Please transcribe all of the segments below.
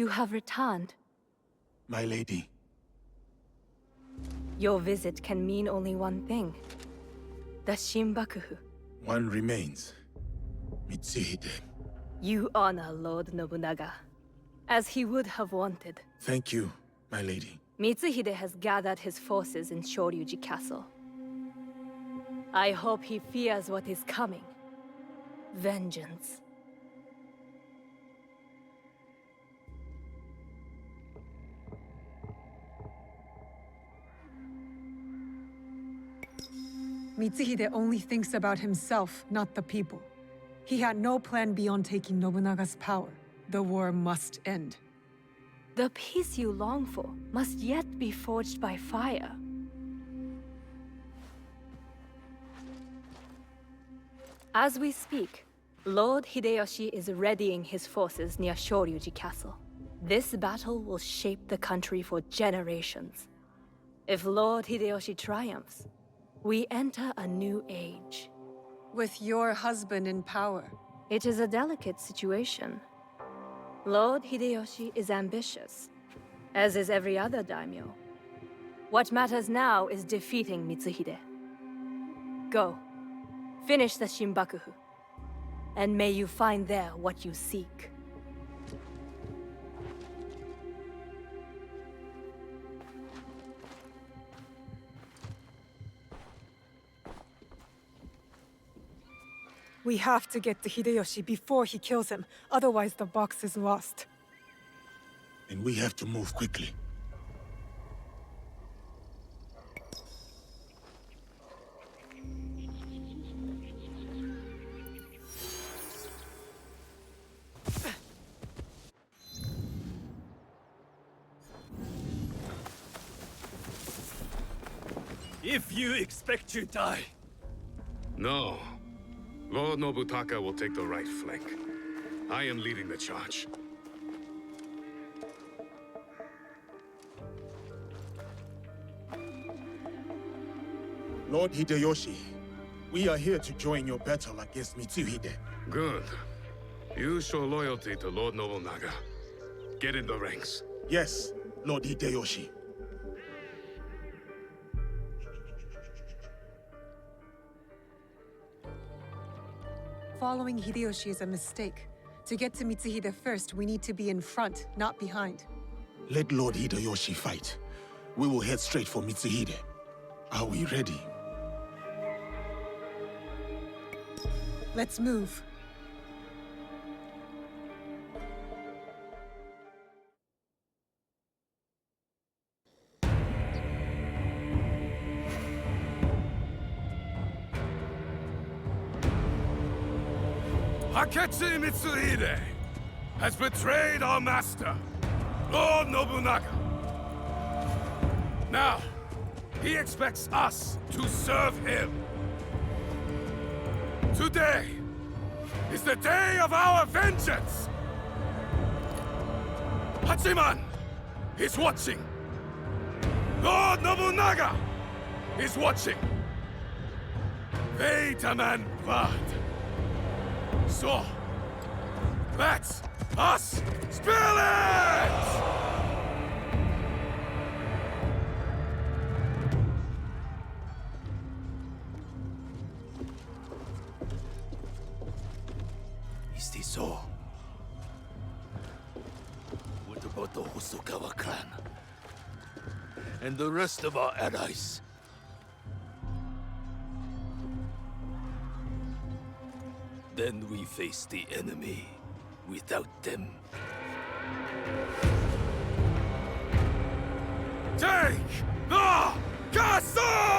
you have returned. My lady. Your visit can mean only one thing. The Shinbakufu. One remains. Mitsuhide. You honor Lord Nobunaga, as he would have wanted. Thank you, my lady. Mitsuhide has gathered his forces in Shoryuji Castle. I hope he fears what is coming. Vengeance. Mitsuhide only thinks about himself, not the people. He had no plan beyond taking Nobunaga's power. The war must end. The peace you long for must yet be forged by fire. As we speak, Lord Hideyoshi is readying his forces near Shoryuji Castle. This battle will shape the country for generations. If Lord Hideyoshi triumphs, we enter a new age. With your husband in power. It is a delicate situation. Lord Hideyoshi is ambitious, as is every other daimyo. What matters now is defeating Mitsuhide. Go. Finish the Shinbakufu. And may you find there what you seek. We have to get to Hideyoshi before he kills him, otherwise the box is lost. And we have to move quickly. If you expect to die. No. Lord Nobutaka will take the right flank. I am leading the charge. Lord Hideyoshi, we are here to join your battle against Mitsuhide. Good. You show loyalty to Lord Nobunaga. Get in the ranks. Yes, Lord Hideyoshi. Following Hideyoshi is a mistake. To get to Mitsuhide first, we need to be in front, not behind. Let Lord Hideyoshi fight. We will head straight for Mitsuhide. Are we ready? Let's move. Akechi Mitsuhide has betrayed our master, Lord Nobunaga. Now, he expects us to serve him. Today is the day of our vengeance! Hachiman is watching. Lord Nobunaga is watching. They demand blood. So, let us spill it! Is this so? What about the Hosokawa clan? And the rest of our allies? Then we face the enemy without them. Take the castle!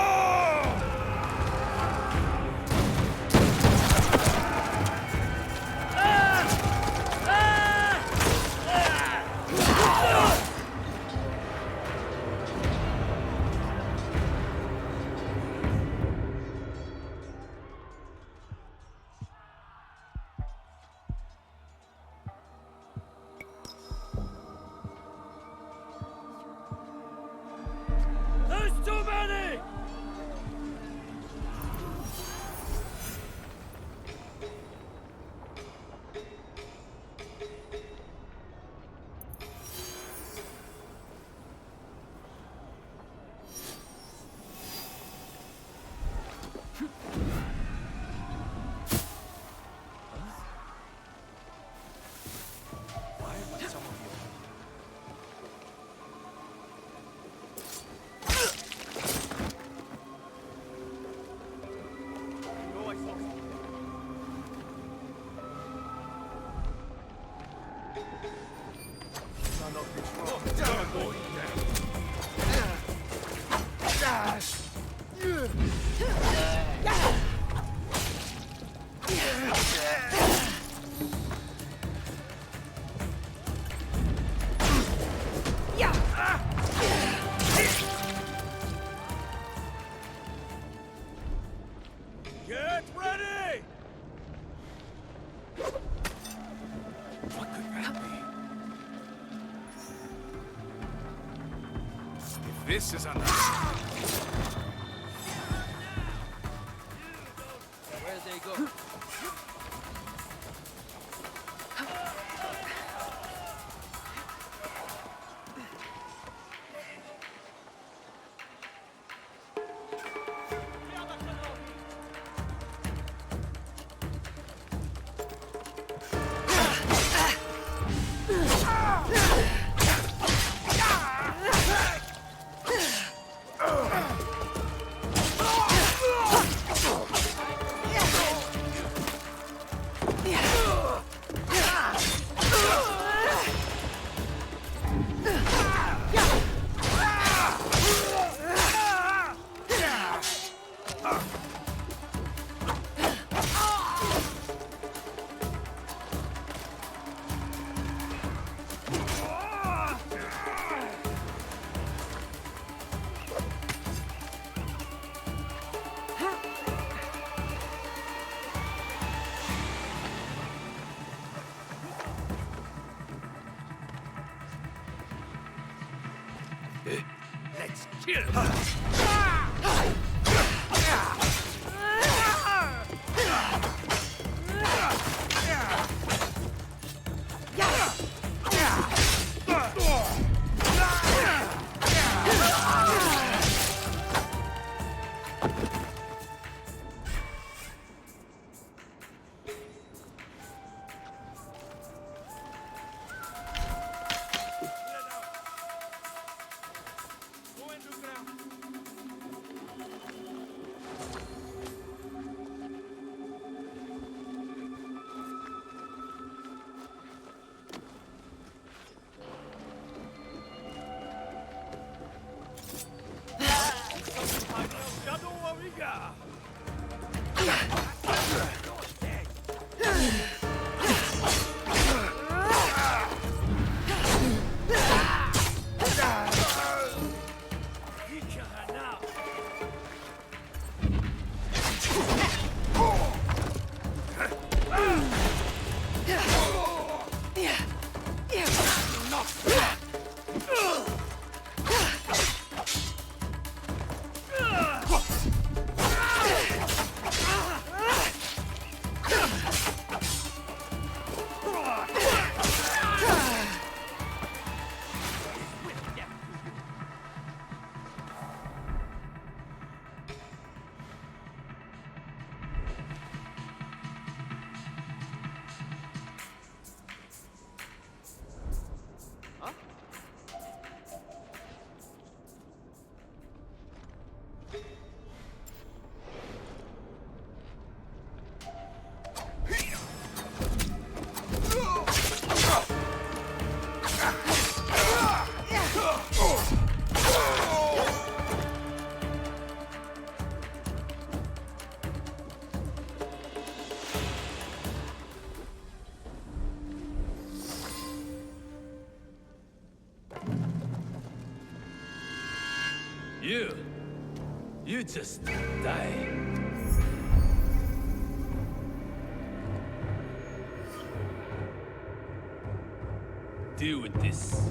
This is enough. Where they go? Let's kill. You just die. Deal with this.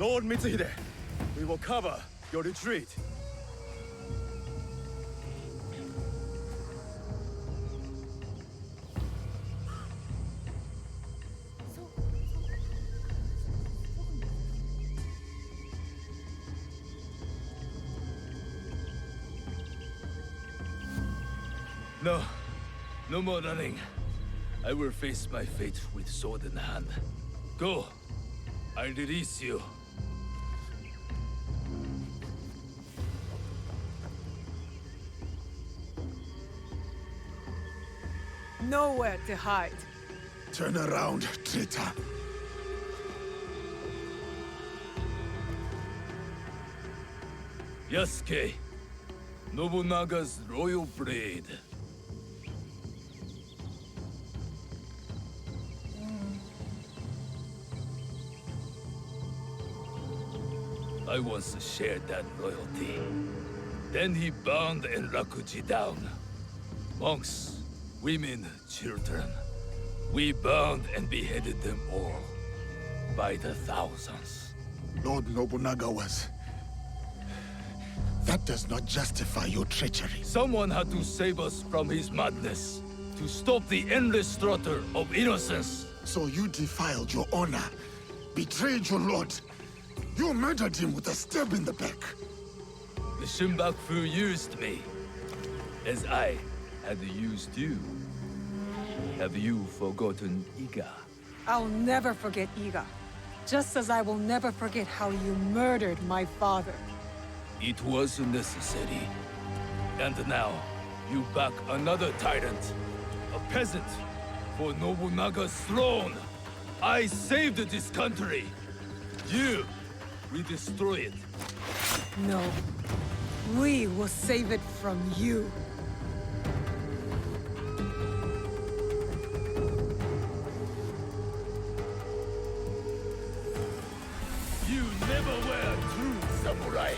Lord Mitsuhide, we will cover your retreat. No. No more running. I will face my fate with sword in hand. Go. I release you. Nowhere to hide. Turn around, traitor. Yasuke. Nobunaga's royal blade. I once shared that loyalty. Then he bound Enrakuji down. Monks, women, children. We bound and beheaded them all. By the thousands. Lord Nobunaga was... That does not justify your treachery. Someone had to save us from his madness. To stop the endless slaughter of innocents. So you defiled your honor, betrayed your lord. You murdered him with a stab in the back. The Shunbakufu used me, as I had used you. Have you forgotten Iga? I'll never forget Iga. Just as I will never forget how you murdered my father. It was necessary. And now, you back another tyrant. A peasant. For Nobunaga's throne. I saved this country. You, we destroy it. No. We will save it from you. You never were a true samurai.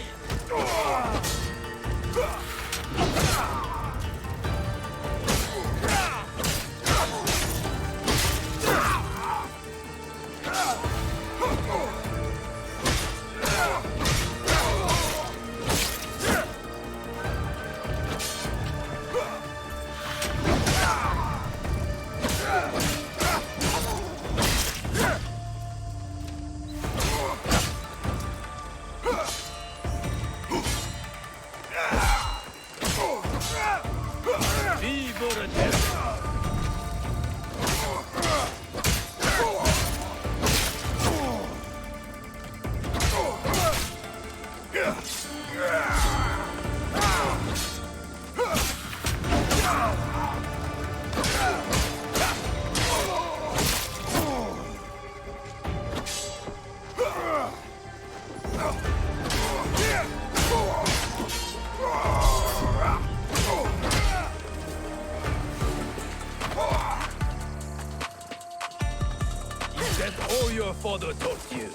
All your father taught you.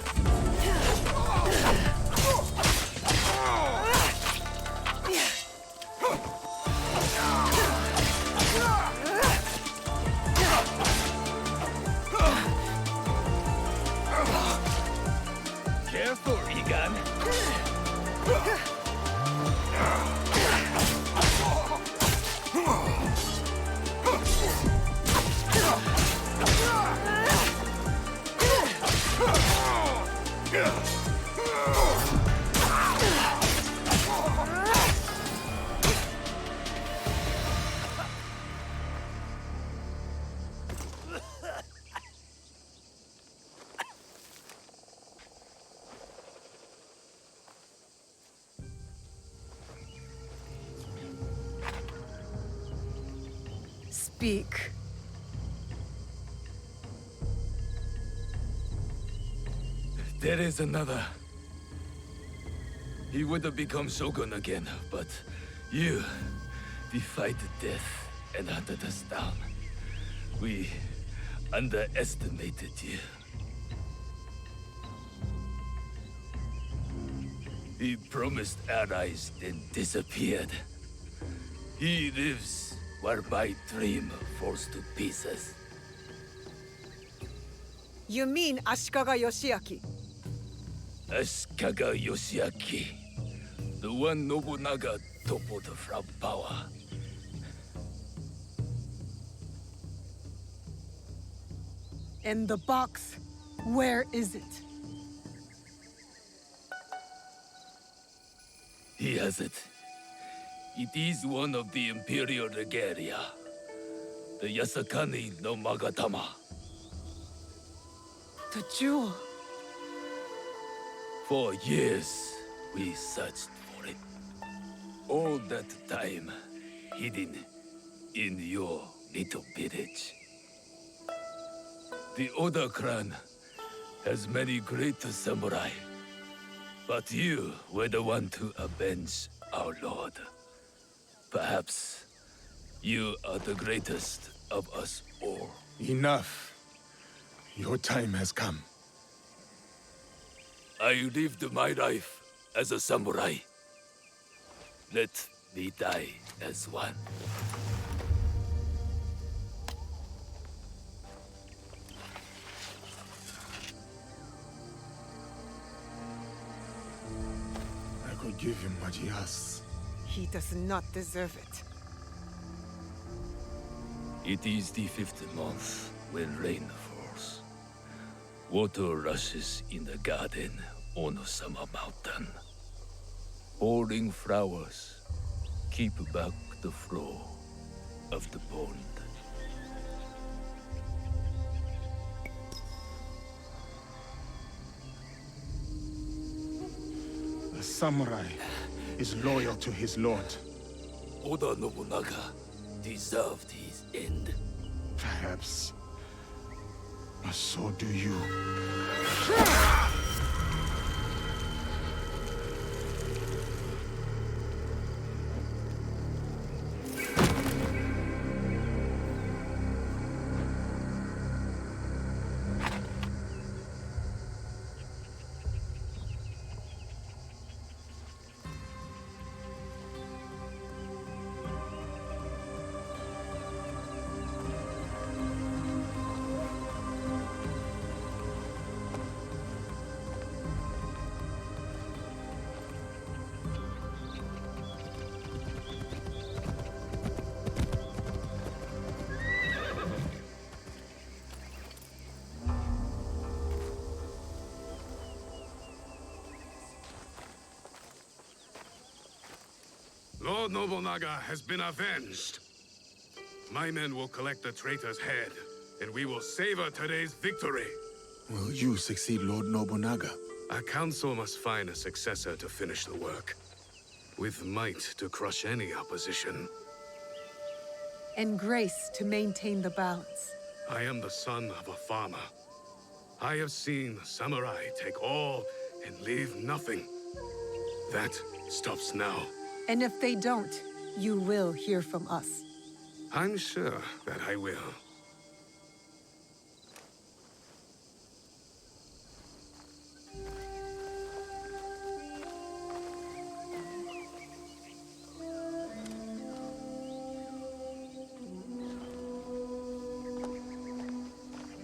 Careful, Egan. Speak. There is another. He would have become Shogun again, but you defied death and hunted us down. We underestimated you. He promised allies, then disappeared. He lives while my dream falls to pieces. You mean Ashikaga Yoshiaki? Ashikaga Yoshiaki, the one Nobunaga toppled from power. And the box, where is it? He has it. It is one of the Imperial Regalia. The Yasakani no Magatama. The jewel. For years, we searched for it. All that time, hidden in your little village. The Oda clan has many great samurai. But you were the one to avenge our lord. Perhaps you are the greatest of us all. Enough. Your time has come. I lived my life as a samurai. Let me die as one. I could give him what he asks. He does not deserve it. It is the 5th month when rain falls. Water rushes in the garden on Summer Mountain. Pouring flowers keep back the flow of the pond. A samurai is loyal to his lord. Oda Nobunaga deserved his end. Perhaps. But so do you. Lord Nobunaga has been avenged. My men will collect the traitor's head, and we will savor today's victory. Will you succeed Lord Nobunaga? Our council must find a successor to finish the work, with might to crush any opposition. And grace to maintain the balance. I am the son of a farmer. I have seen samurai take all and leave nothing. That stops now. And if they don't, you will hear from us. I'm sure that I will.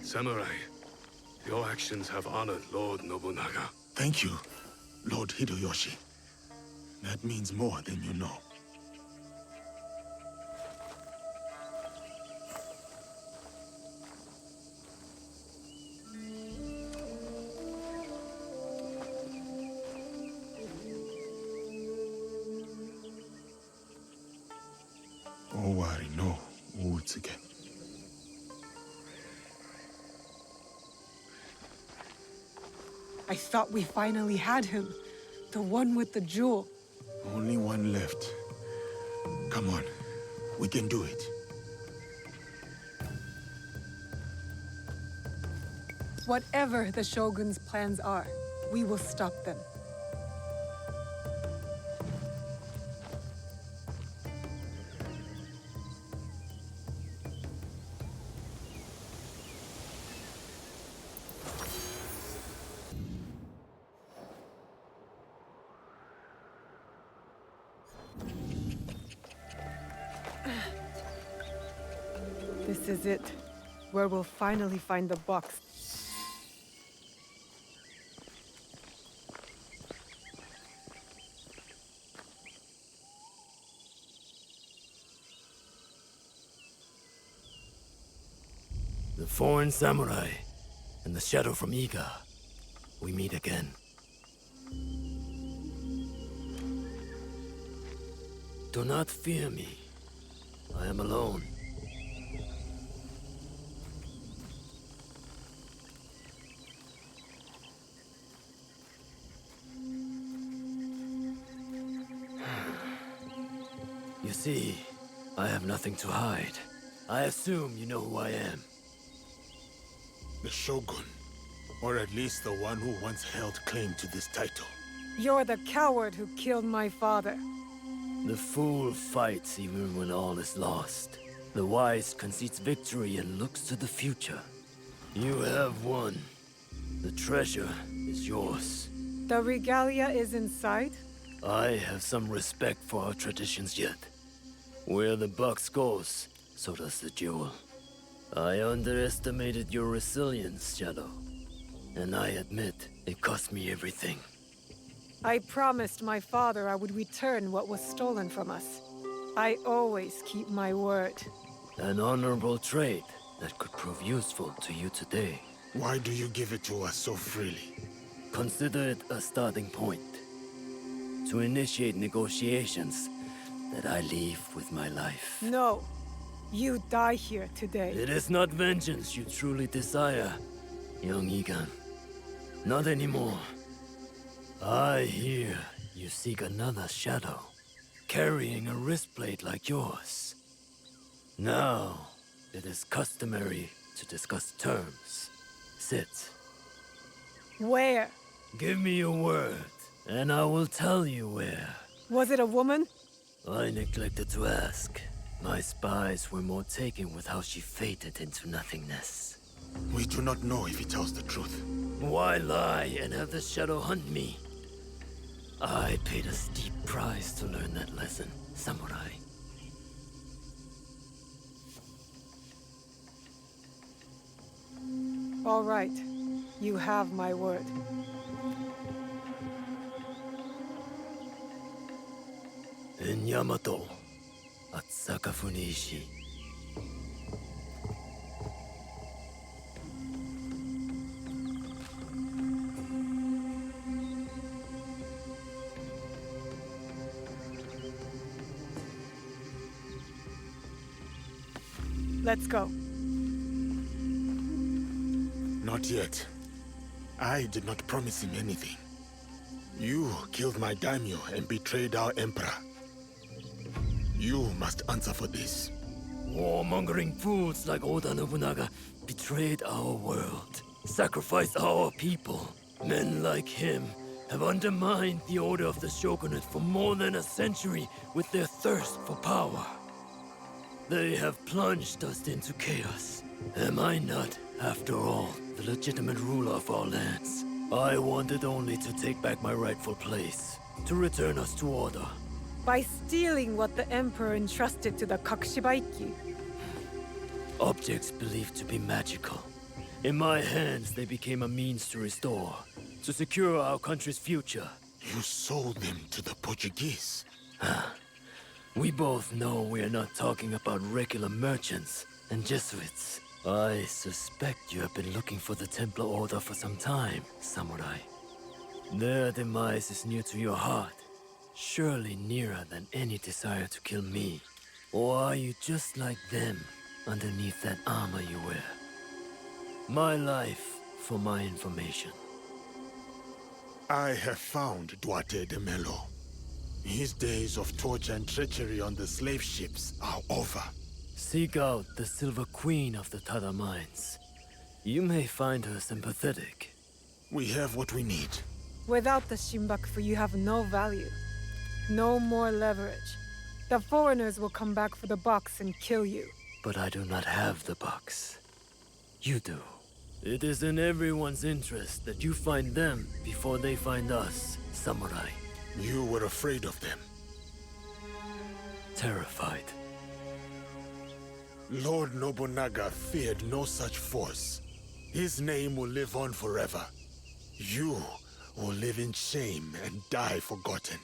Samurai, your actions have honored Lord Nobunaga. Thank you, Lord Hideyoshi. That means more than you know. Owari no Uutsuke. I thought we finally had him. The one with the jewel. Only one left. Come on, we can do it. Whatever the Shogun's plans are, we will stop them. This is it, where we'll finally find the box. The foreign samurai and the shadow from Iga. We meet again. Do not fear me. I am alone. You see, I have nothing to hide. I assume you know who I am. The Shogun. Or at least the one who once held claim to this title. You're the coward who killed my father. The fool fights even when all is lost. The wise concedes victory and looks to the future. You have won. The treasure is yours. The regalia is inside? I have some respect for our traditions yet. Where the box goes, so does the jewel. I underestimated your resilience, Shadow. And I admit, it cost me everything. I promised my father I would return what was stolen from us. I always keep my word. An honorable trait that could prove useful to you today. Why do you give it to us so freely? Consider it a starting point. To initiate negotiations that I leave with my life. No. You die here today. It is not vengeance you truly desire, young Egan. Not anymore. I hear you seek another shadow, carrying a wristblade like yours. Now, it is customary to discuss terms. Sit. Where? Give me your word, and I will tell you where. Was it a woman? I neglected to ask. My spies were more taken with how she faded into nothingness. We do not know if he tells the truth. Why lie and have the shadow hunt me? I paid a steep price to learn that lesson, samurai. All right. You have my word. In Yamato, at Sakafuniishi. Let's go. Not yet. I did not promise him anything. You killed my daimyo and betrayed our emperor. You must answer for this. Warmongering fools like Oda Nobunaga betrayed our world, sacrificed our people. Men like him have undermined the order of the shogunate for more than a century with their thirst for power. They have plunged us into chaos. Am I not, after all, the legitimate ruler of our lands? I wanted only to take back my rightful place, to return us to order. By stealing what the Emperor entrusted to the Kakushibaiki. Objects believed to be magical. In my hands, they became a means to restore, to secure our country's future. You sold them to the Portuguese. We both know we are not talking about regular merchants and Jesuits. I suspect you have been looking for the Templar Order for some time, samurai. Their demise is near to your heart, surely nearer than any desire to kill me. Or are you just like them, underneath that armor you wear? My life for my information. I have found Duarte de Melo. His days of torture and treachery on the slave ships are over. Seek out the Silver Queen of the Tada Mines. You may find her sympathetic. We have what we need. Without the Shimbakufu, you have no value. No more leverage. The foreigners will come back for the box and kill you. But I do not have the box. You do. It is in everyone's interest that you find them before they find us, samurai. You were afraid of them. Terrified. Lord Nobunaga feared no such force. His name will live on forever. You will live in shame and die forgotten.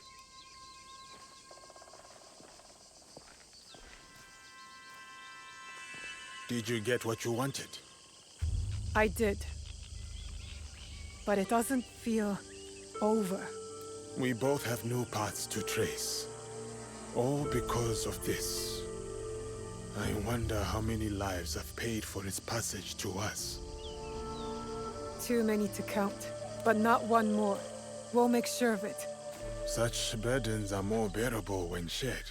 Did you get what you wanted? I did. But it doesn't feel over. We both have new paths to trace. All because of this. I wonder how many lives I've paid for its passage to us. Too many to count, but not one more. We'll make sure of it. Such burdens are more bearable when shared.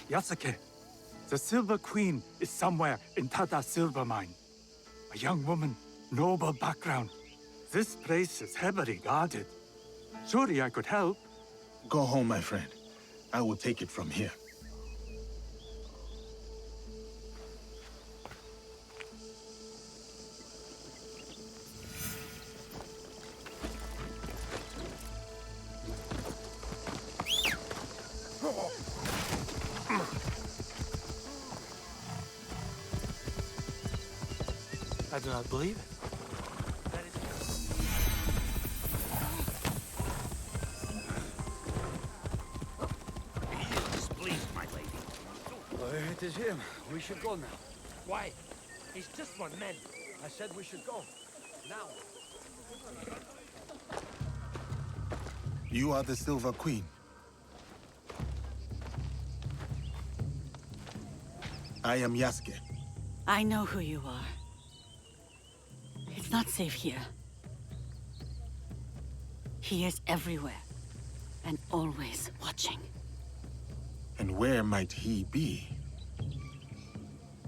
Yasuke, the Silver Queen is somewhere in Tada's silver mine. A young woman, noble background. This place is heavily guarded. Surely I could help. Go home, my friend. I will take it from here. I do not believe it. He is displeased, my lady. It is him. We should go now. Why? He's just one man. I said we should go. Now. You are the Silver Queen. I am Yasuke. I know who you are. It's not safe here. He is everywhere, and always watching. And where might he be?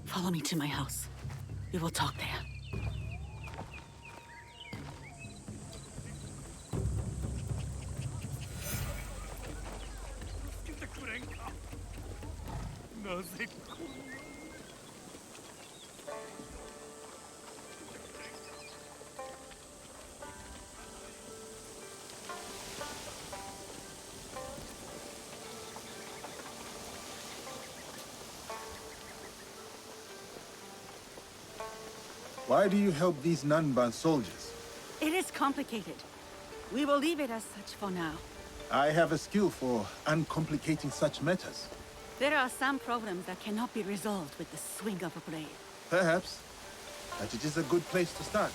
Follow me to my house. We will talk there. Why do you help these Nanban soldiers? It is complicated. We will leave it as such for now. I have a skill for uncomplicating such matters. There are some problems that cannot be resolved with the swing of a blade. Perhaps. But it is a good place to start.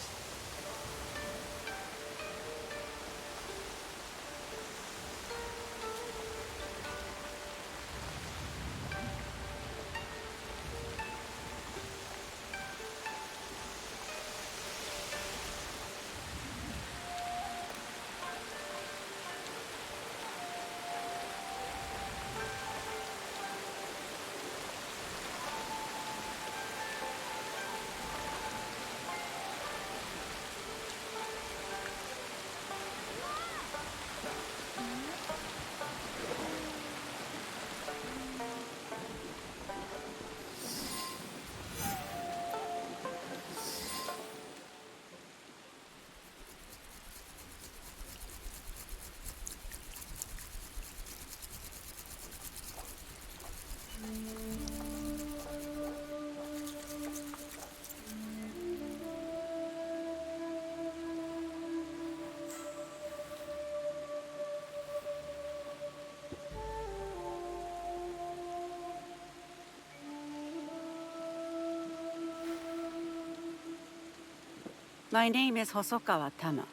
My name is Hosokawa Tama.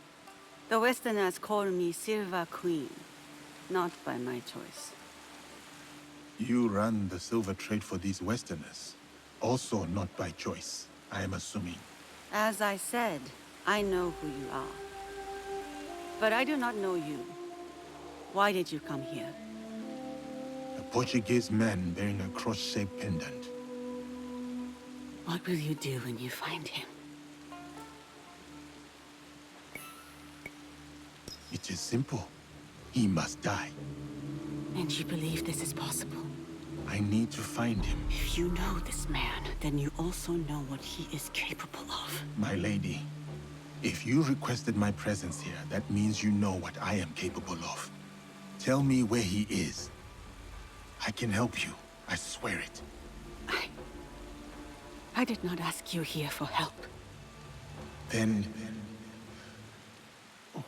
The Westerners call me Silver Queen, not by my choice. You run the silver trade for these Westerners. Also not by choice, I am assuming. As I said, I know who you are. But I do not know you. Why did you come here? A Portuguese man bearing a cross-shaped pendant. What will you do when you find him? It is simple. He must die. And you believe this is possible? I need to find him. If you know this man, then you also know what he is capable of. My lady, if you requested my presence here, that means you know what I am capable of. Tell me where he is. I can help you. I swear it. I did not ask you here for help. Then...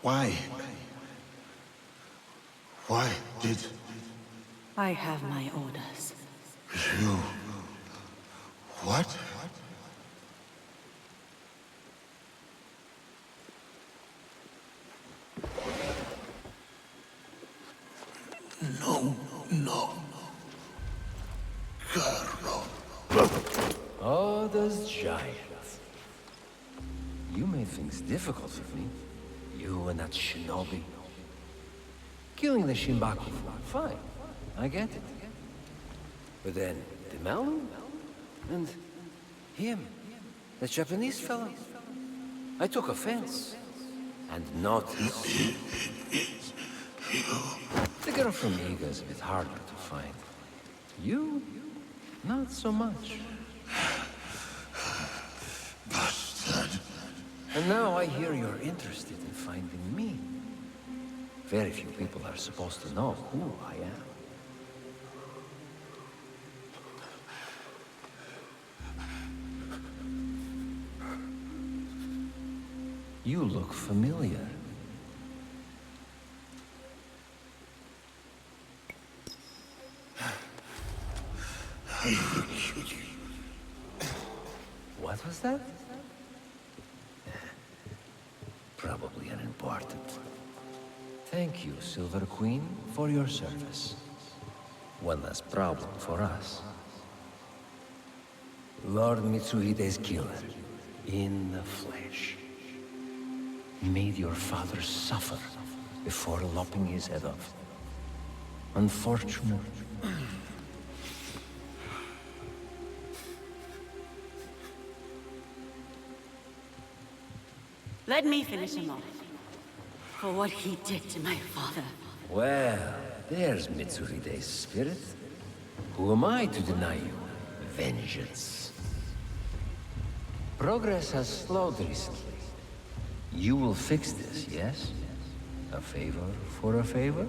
why? Why did... I have my orders. You... what? No, no. Caro. Oh, those giants. You made things difficult for me. You and that shinobi. Killing the Shimbaku, fine. I get it. But then, the Malu? And him, the Japanese fellow. I took offense. And noticed. The girl from Iga is a bit harder to find. You? Not so much. Bastard. And now I hear you're interested in finding me. Very few people are supposed to know who I am. You look familiar. What was that? Probably unimportant. Thank you, Silver Queen, for your service. One less problem for us. Lord Mitsuhide's killer, in the flesh. Made your father suffer before lopping his head off. Unfortunate. Let me finish him off. For what he did to my father. Well, there's Mitsuhide's spirit. Who am I to deny you? Vengeance. Progress has slowed recently. You will fix this, yes? A favor for a favor?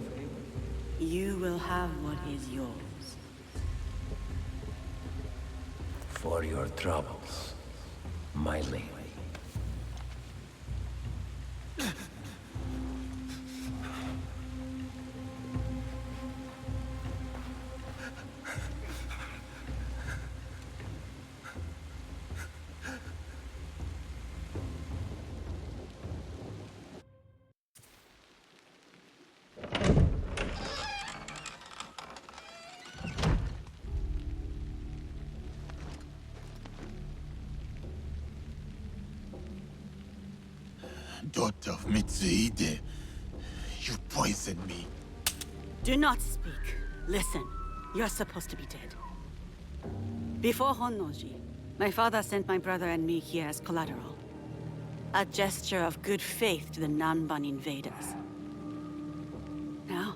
You will have what is yours. For your troubles, my lady. Daughter of Mitsuhide, you poisoned me. Do not speak. Listen. You're supposed to be dead. Before Honnoji, my father sent my brother and me here as collateral. A gesture of good faith to the Nanban invaders. Now,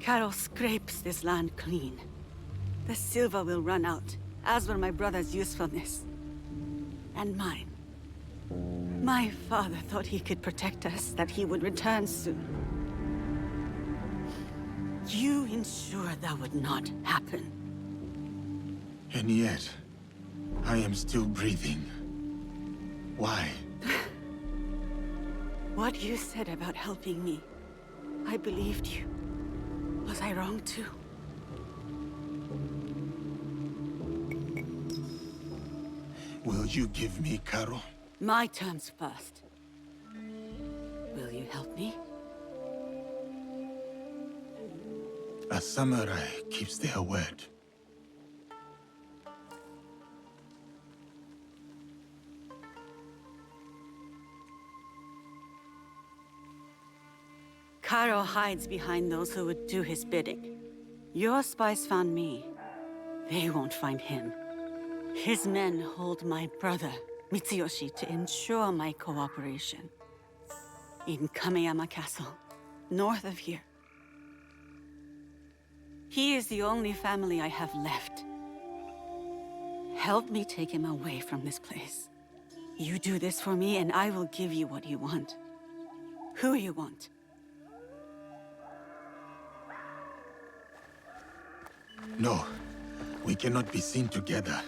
Caro scrapes this land clean. The silver will run out, as will my brother's usefulness. And mine. My father thought he could protect us, that he would return soon. You ensured that would not happen. And yet, I am still breathing. Why? What you said about helping me, I believed you. Was I wrong too? Will you give me Caro? My terms first. Will you help me? A samurai keeps their word. Caro hides behind those who would do his bidding. Your spies found me. They won't find him. His men hold my brother, Mitsuyoshi, to ensure my cooperation. In Kameyama Castle, north of here. He is the only family I have left. Help me take him away from this place. You do this for me, and I will give you what you want. Who you want. No, we cannot be seen together.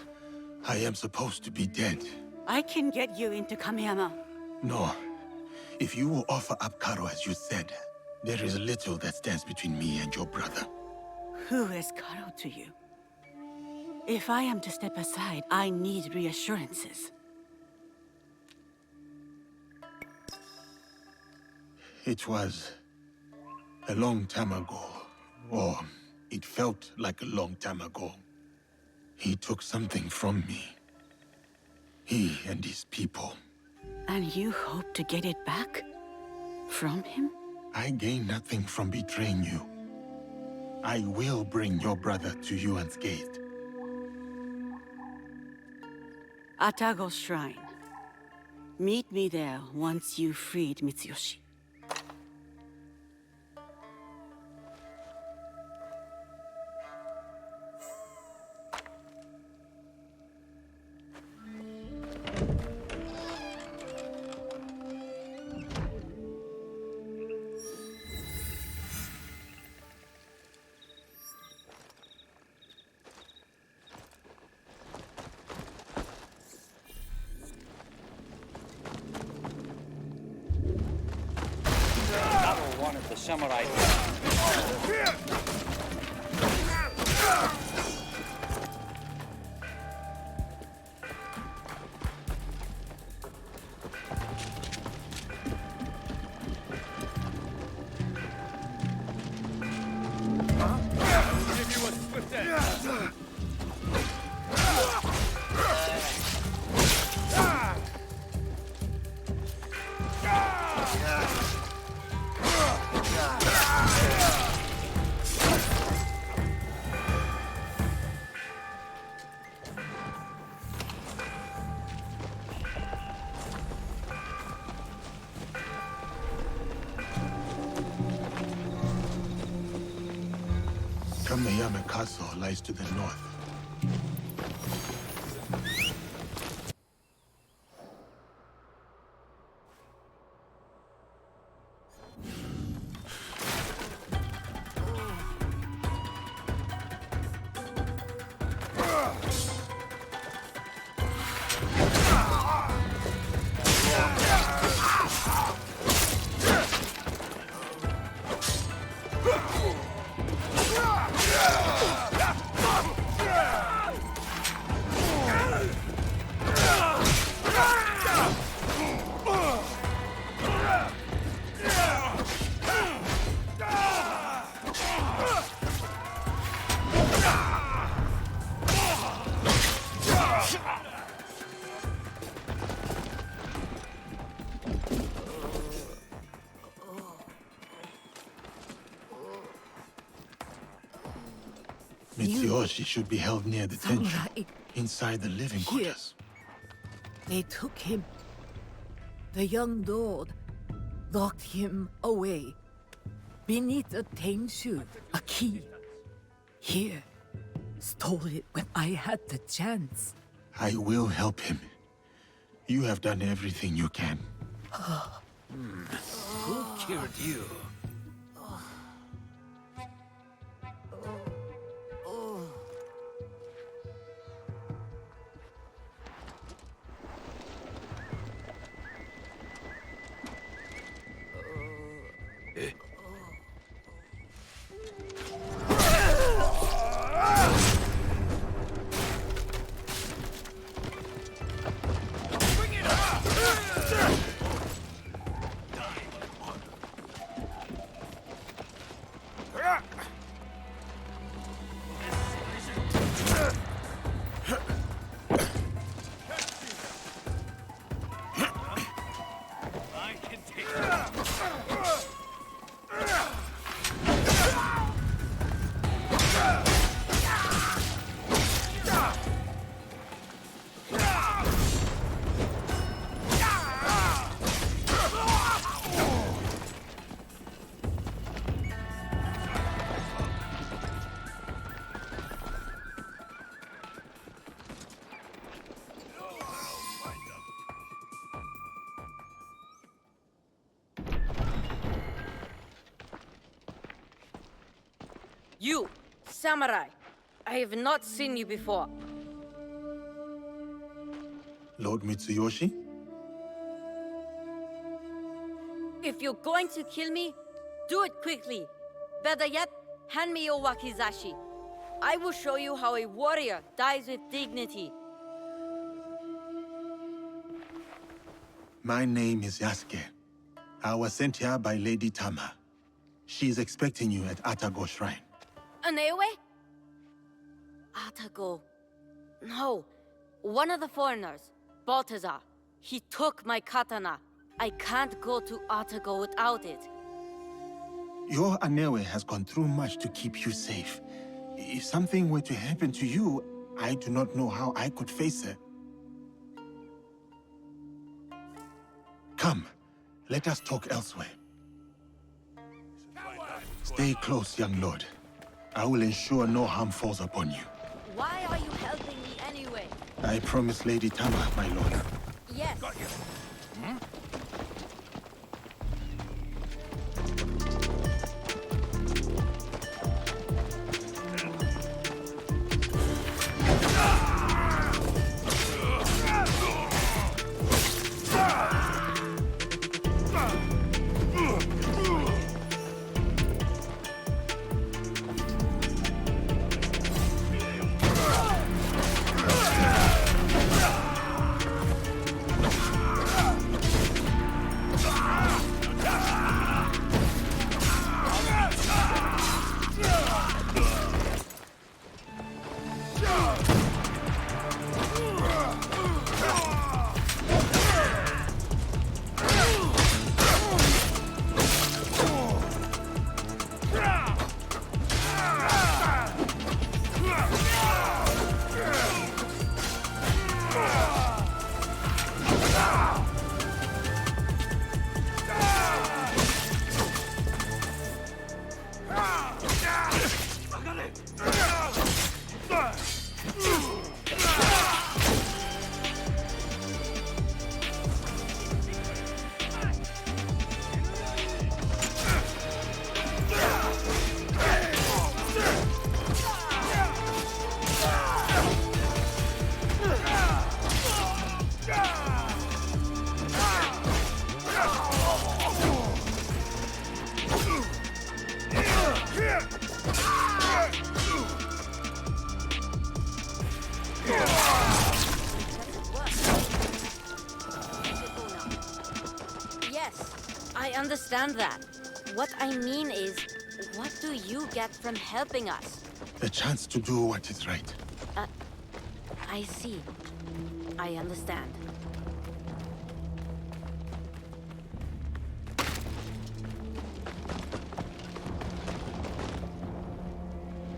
I am supposed to be dead. I can get you into Kamiyama. No. If you will offer up Caro as you said, there is little that stands between me and your brother. Who is Caro to you? If I am to step aside, I need reassurances. It was a long time ago, or it felt like a long time ago. He took something from me. He and his people. And you hope to get it back? From him? I gain nothing from betraying you. I will bring your brother to you unscathed. Atago's shrine. Meet me there once you've freed Mitsuyoshi. One of the samurai. Give you a swift end. Kameyama Castle lies to the north. Mitsuyoshi should be held near the tension, inside the living quarters. They took him. The young lord locked him away. Beneath a tenshu, a key. Here. Stole it when I had the chance. I will help him. You have done everything you can. Who killed you? You, samurai. I have not seen you before. Lord Mitsuyoshi? If you're going to kill me, do it quickly. Better yet, hand me your wakizashi. I will show you how a warrior dies with dignity. My name is Yasuke. I was sent here by Lady Tama. She is expecting you at Atago Shrine. Anewe? Atago. No. One of the foreigners, Baltazar. He took my katana. I can't go to Atago without it. Your Anewe has gone through much to keep you safe. If something were to happen to you, I do not know how I could face her. Come, let us talk elsewhere. Stay close, young lord. I will ensure no harm falls upon you. Why are you helping me anyway? I promise Lady Tama, my lord. Yes. I understand that. What I mean is, what do you get from helping us? A chance to do what is right. I see. I understand.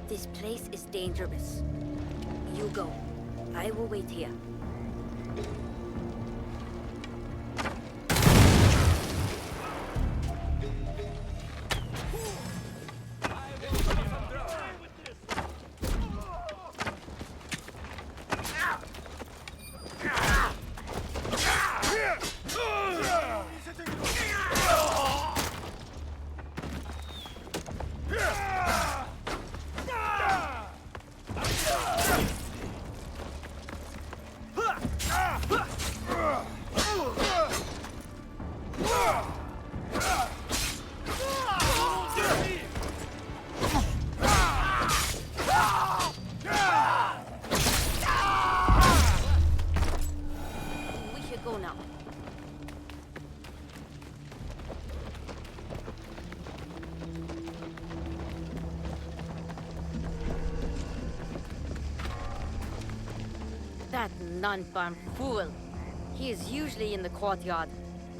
This place is dangerous. You go. I will wait here. That non-farm fool. He is usually in the courtyard.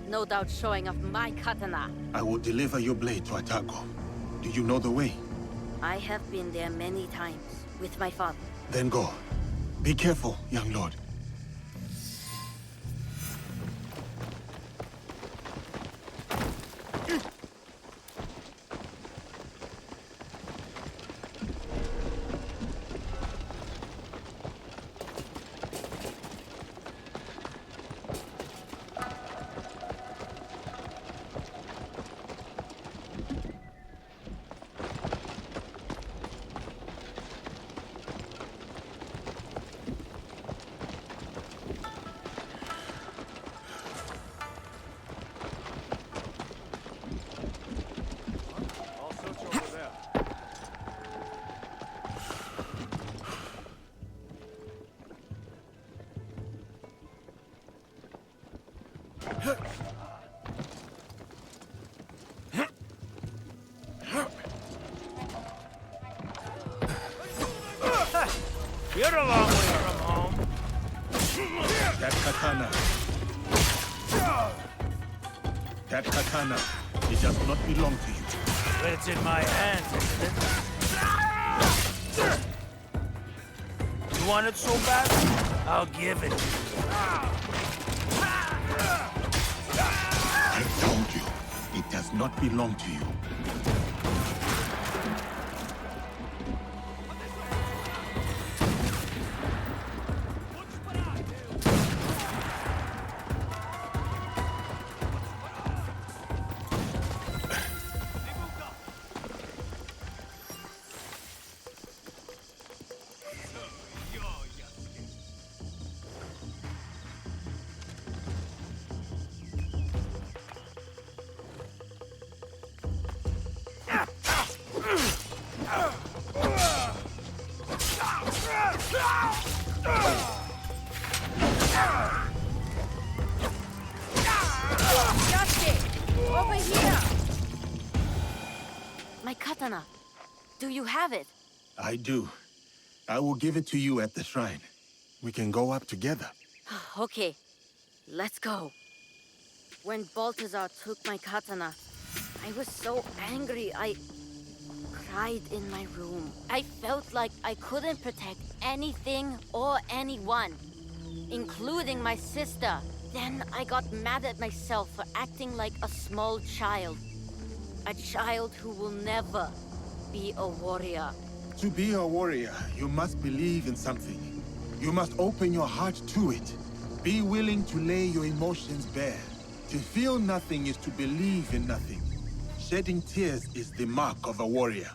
No doubt showing off my katana. I will deliver your blade to Atago. Do you know the way? I have been there many times, with my father. Then go. Be careful, young lord. You're a long way from home. That katana. That katana, it does not belong to you. It's in my hands, isn't it? You want it so bad? I'll give it to you. I told you, it does not belong to you. Over here! My katana. Do you have it? I do. I will give it to you at the shrine. We can go up together. Okay, let's go. When Balthazar took my katana, I was so angry I cried in my room. I felt like I couldn't protect anything or anyone, including my sister. Then I got mad at myself for acting like a small child. A child who will never be a warrior. To be a warrior, you must believe in something. You must open your heart to it. Be willing to lay your emotions bare. To feel nothing is to believe in nothing. Shedding tears is the mark of a warrior.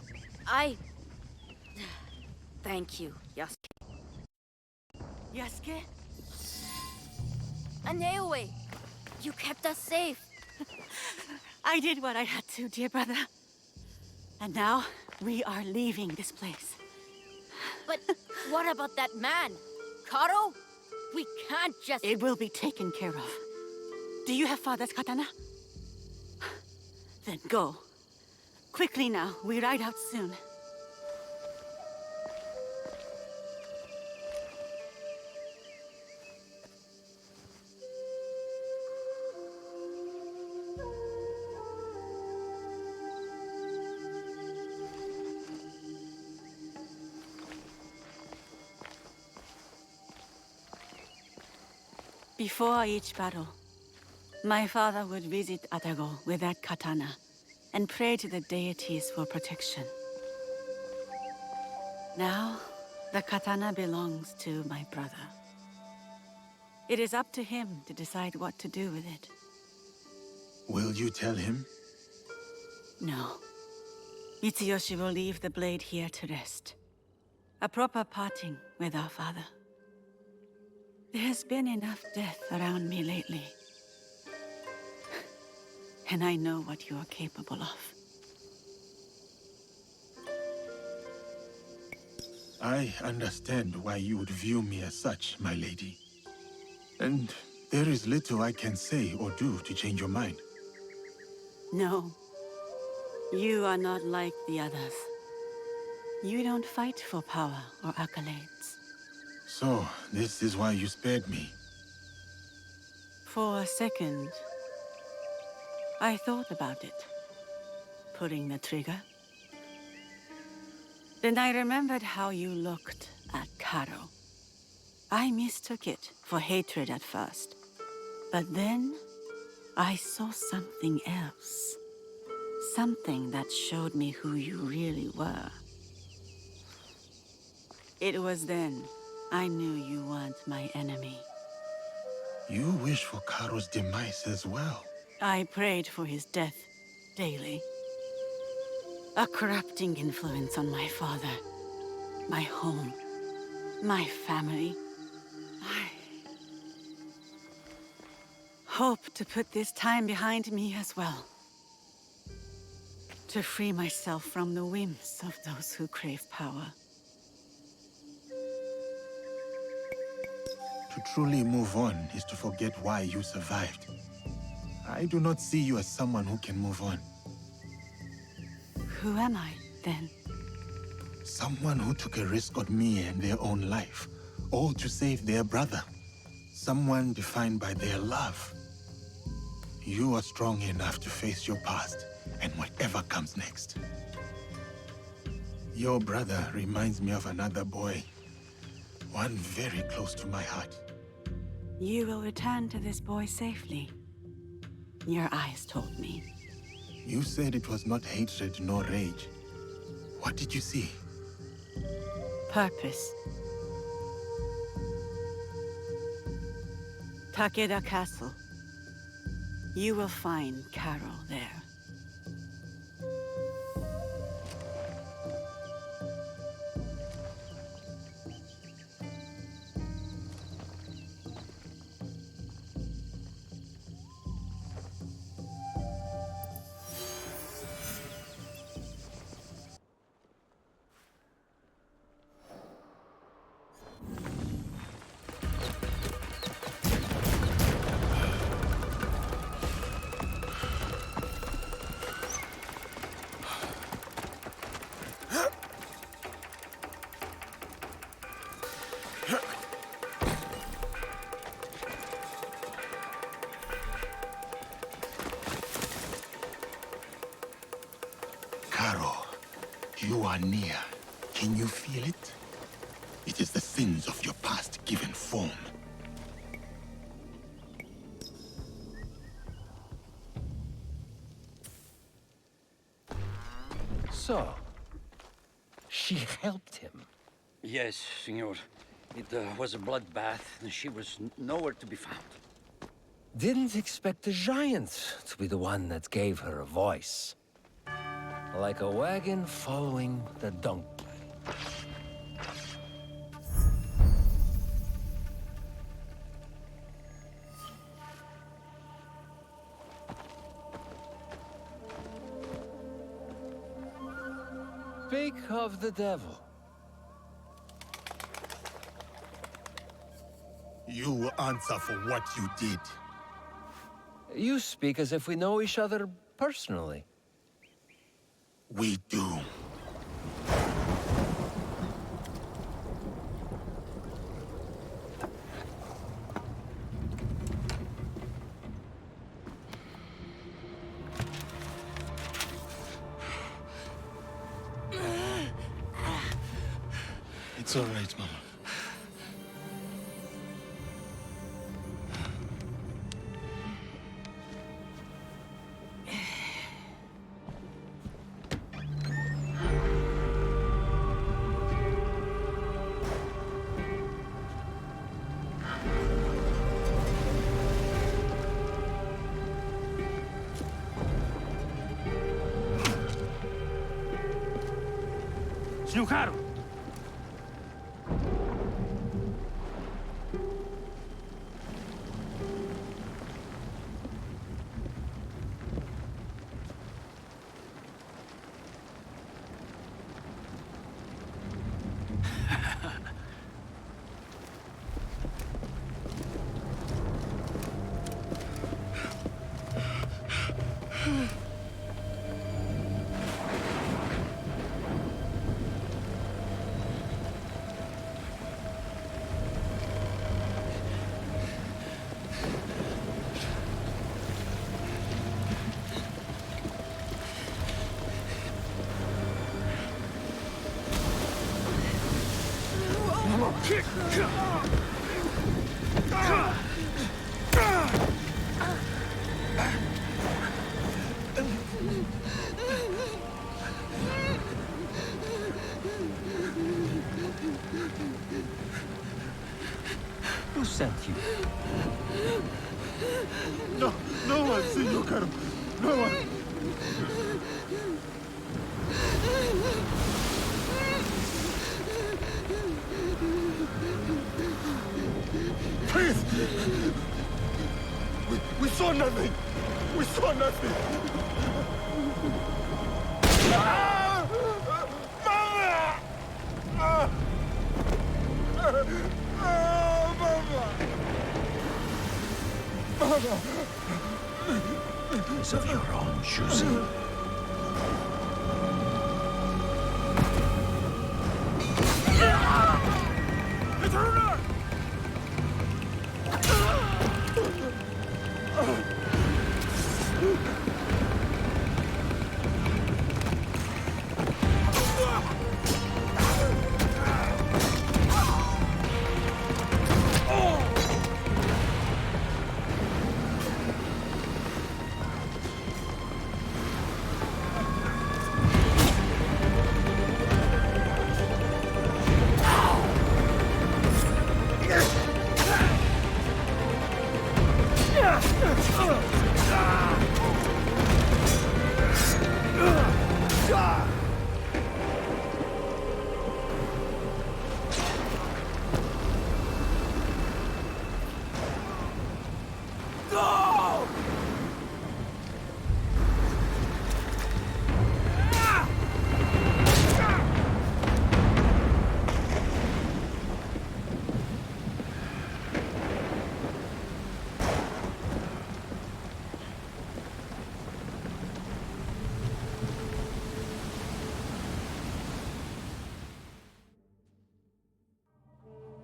Thank you, Yasuke. Yasuke? Aneoe! You kept us safe. I did what I had to, dear brother. And now, we are leaving this place. But what about that man? Caro? We can't just... It will be taken care of. Do you have father's katana? Then go. Quickly now, we ride out soon. Before each battle, my father would visit Atago with that katana and pray to the deities for protection. Now, the katana belongs to my brother. It is up to him to decide what to do with it. Will you tell him? No. Mitsuyoshi will leave the blade here to rest. A proper parting with our father. There has been enough death around me lately. And I know what you are capable of. I understand why you would view me as such, my lady. And there is little I can say or do to change your mind. No. You are not like the others. You don't fight for power or accolades. So, this is why you spared me. For a second, I thought about it. Pulling the trigger. Then I remembered how you looked at Caro. I mistook it for hatred at first. But then, I saw something else. Something that showed me who you really were. It was then I knew you weren't my enemy. You wish for Caro's demise as well. I prayed for his death daily. A corrupting influence on my father, my home, my family. I hope to put this time behind me as well. To free myself from the whims of those who crave power. To truly move on is to forget why you survived. I do not see you as someone who can move on. Who am I, then? Someone who took a risk on me and their own life, all to save their brother. Someone defined by their love. You are strong enough to face your past and whatever comes next. Your brother reminds me of another boy. One very close to my heart. You will return to this boy safely. Your eyes told me. You said it was not hatred nor rage. What did you see? Purpose. Takeda Castle. You will find Caro there. Caro, you are near. Can you feel it? It is the sins of your past given form. So, she helped him. Yes, senor. It was a bloodbath, and she was nowhere to be found. Didn't expect the giant to be the one that gave her a voice. Like a wagon following the donkey. Speak of the devil. You will answer for what you did. You speak as if we know each other personally. We do. It's all right, Mama. Senhor Caro! Who sent you? No one, Senor Caro. No one. Please! We saw nothing! We saw nothing! Ah! Mama! Ah! Oh, Mama! Mama! is of your own choosing.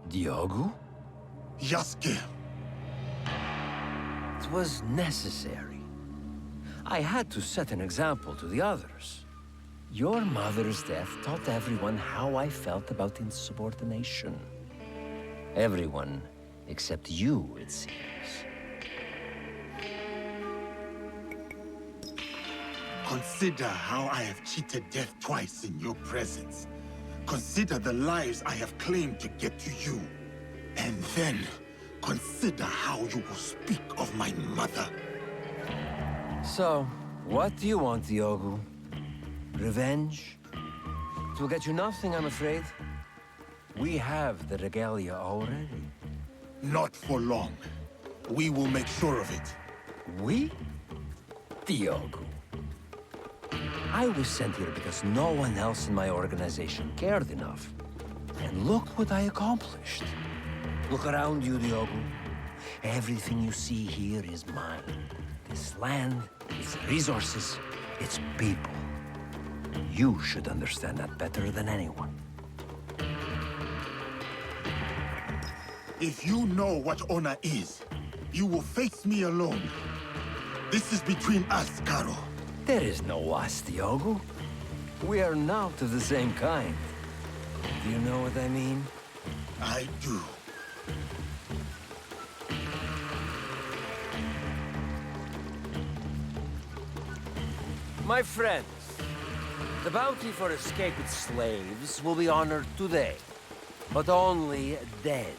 Diogo? Yasuke. It was necessary. I had to set an example to the others. Your mother's death taught everyone how I felt about insubordination. Everyone except you, it seems. Consider how I have cheated death twice in your presence. Consider the lives I have claimed to get to you. And then, consider how you will speak of my mother. So, what do you want, Diogo? Revenge? It will get you nothing, I'm afraid. We have the regalia already. Not for long. We will make sure of it. We? Diogo. I was sent here because no one else in my organization cared enough. And look what I accomplished. Look around you, Diogo. Everything you see here is mine. This land, its resources, its people. You should understand that better than anyone. If you know what honor is, you will face me alone. This is between us, Caro. There is no us, Diogo. We are not of the same kind. Do you know what I mean? I do. My friends, the bounty for escaped slaves will be honored today, but only dead.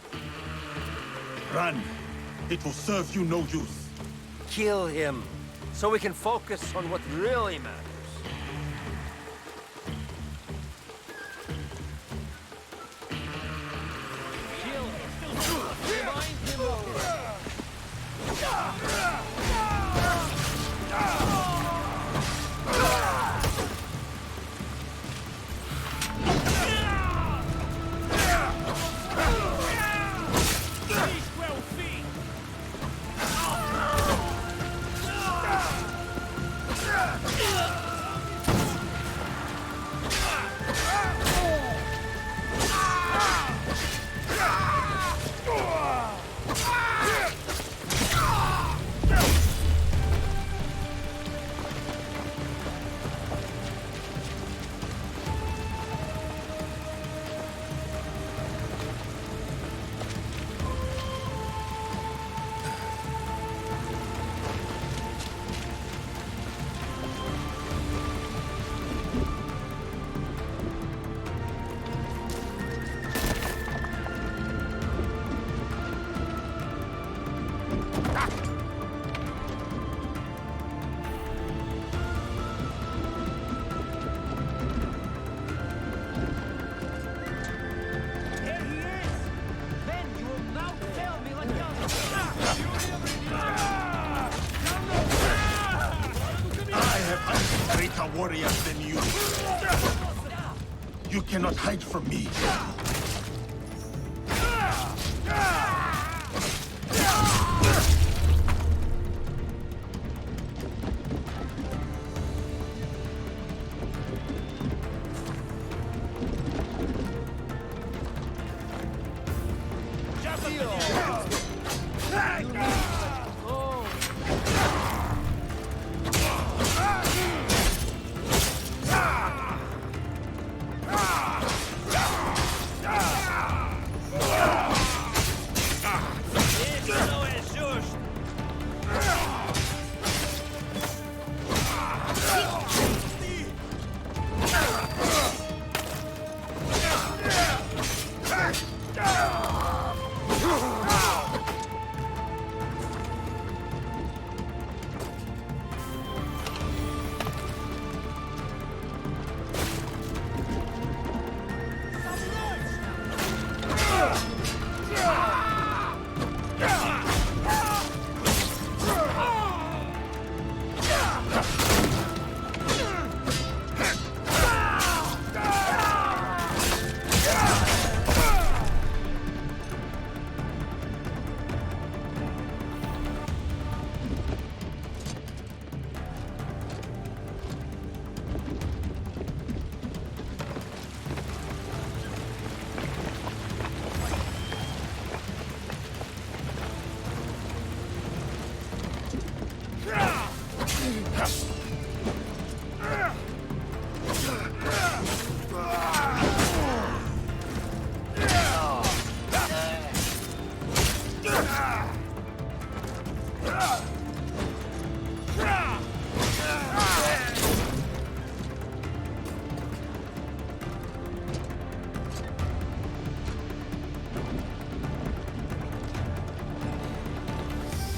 Run. It will serve you no use. Kill him, so we can focus on what really matters. Warriors than you. You cannot hide from me.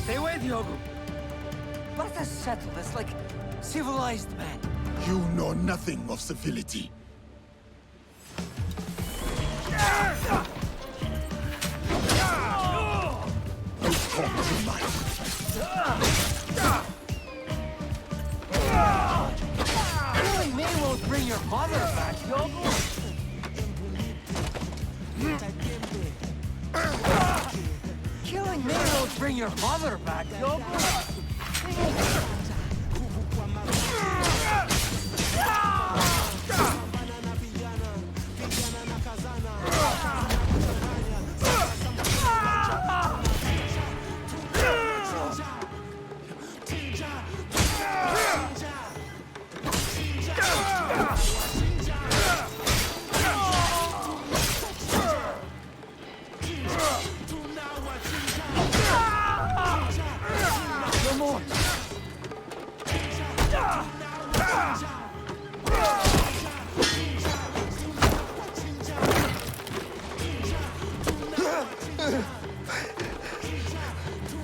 Stay away, Diogo. Let us settle this like civilized men. You know nothing of civility. You talk too much. Killing me won't bring your mother back, Diogo. Killing me won't bring your mother back, Diogo.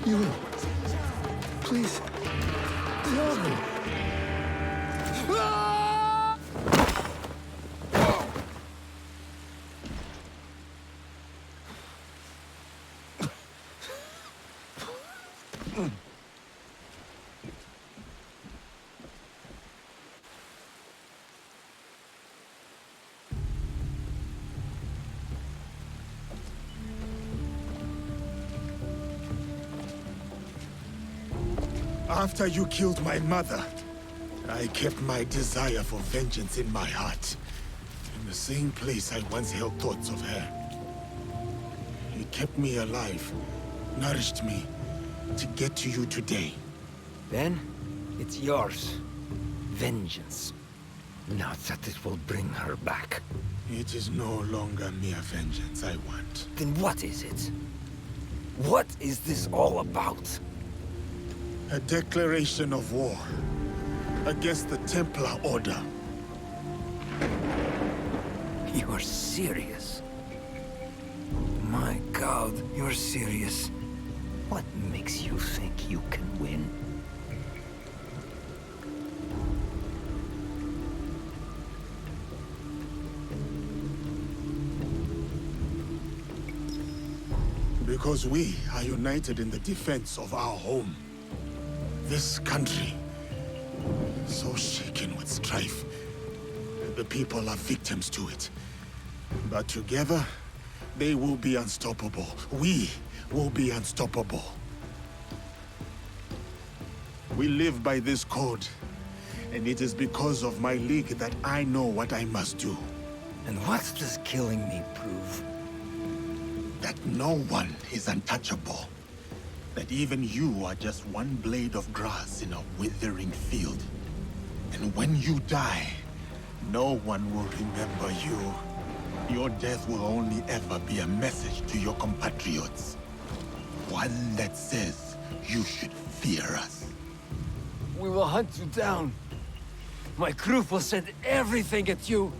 You... Please... Diogo! After you killed my mother, I kept my desire for vengeance in my heart. In the same place I once held thoughts of her. It kept me alive, nourished me, to get to you today. Then, it's yours. Vengeance. Not that it will bring her back. It is no longer mere vengeance I want. Then what is it? What is this all about? A declaration of war against the Templar Order. You're serious? My God, you're serious. What makes you think you can win? Because we are united in the defense of our home. This country, so shaken with strife. The people are victims to it. But together, they will be unstoppable. We will be unstoppable. We live by this code, and it is because of my league that I know what I must do. And what does killing me prove? That that no one is untouchable. That even you are just one blade of grass in a withering field. And when you die, no one will remember you. Your death will only ever be a message to your compatriots. One that says you should fear us. We will hunt you down. My crew will send everything at you.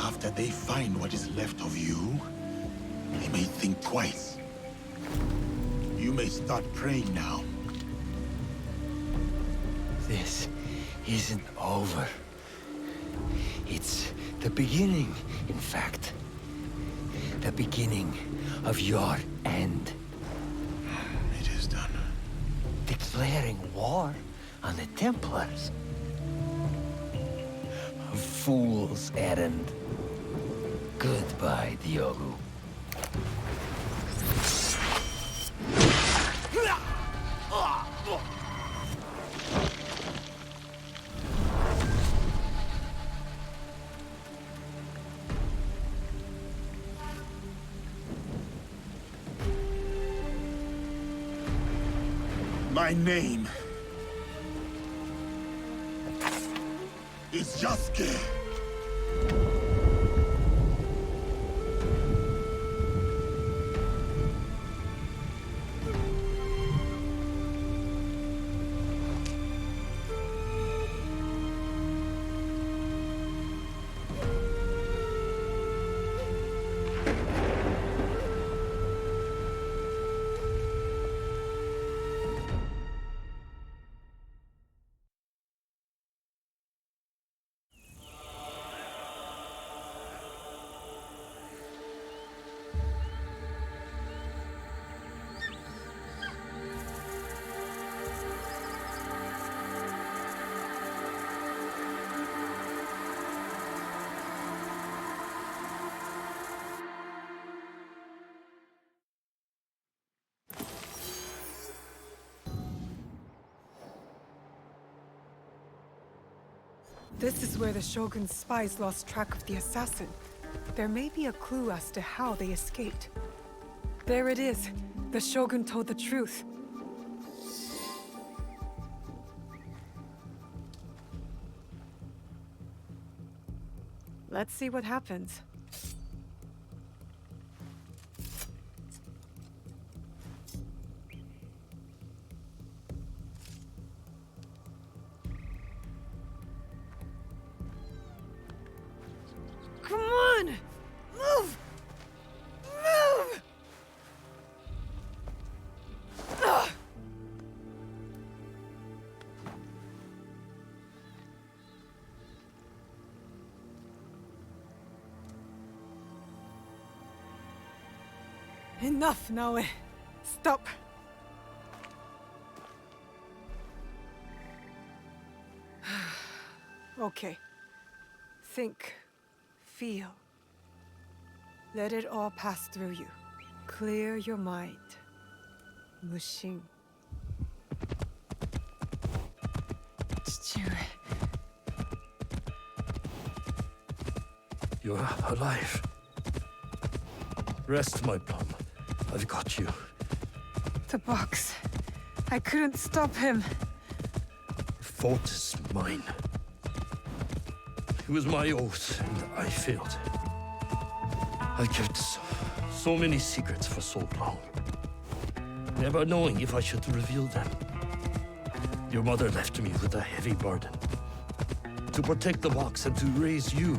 After they find what is left of you, they may think twice. You may start praying now. This isn't over. It's the beginning, in fact. The beginning of your end. It is done. Declaring war on the Templars. A fool's errand. Goodbye, Diogo. My name is Yasuke. This is where the Shogun's spies lost track of the assassin. There may be a clue as to how they escaped. There it is. The Shogun told the truth. Let's see what happens. Come on! Move! Move! Ugh. Enough, Naoe. Stop. Okay. Think. Feel. Let it all pass through you. Clear your mind. Mushin. You're alive. Rest, my plum. I've got you. The box. I couldn't stop him. The fort is mine. It was my oath, and I failed. I kept so many secrets for so long, never knowing if I should reveal them. Your mother left me with a heavy burden. To protect the box and to raise you.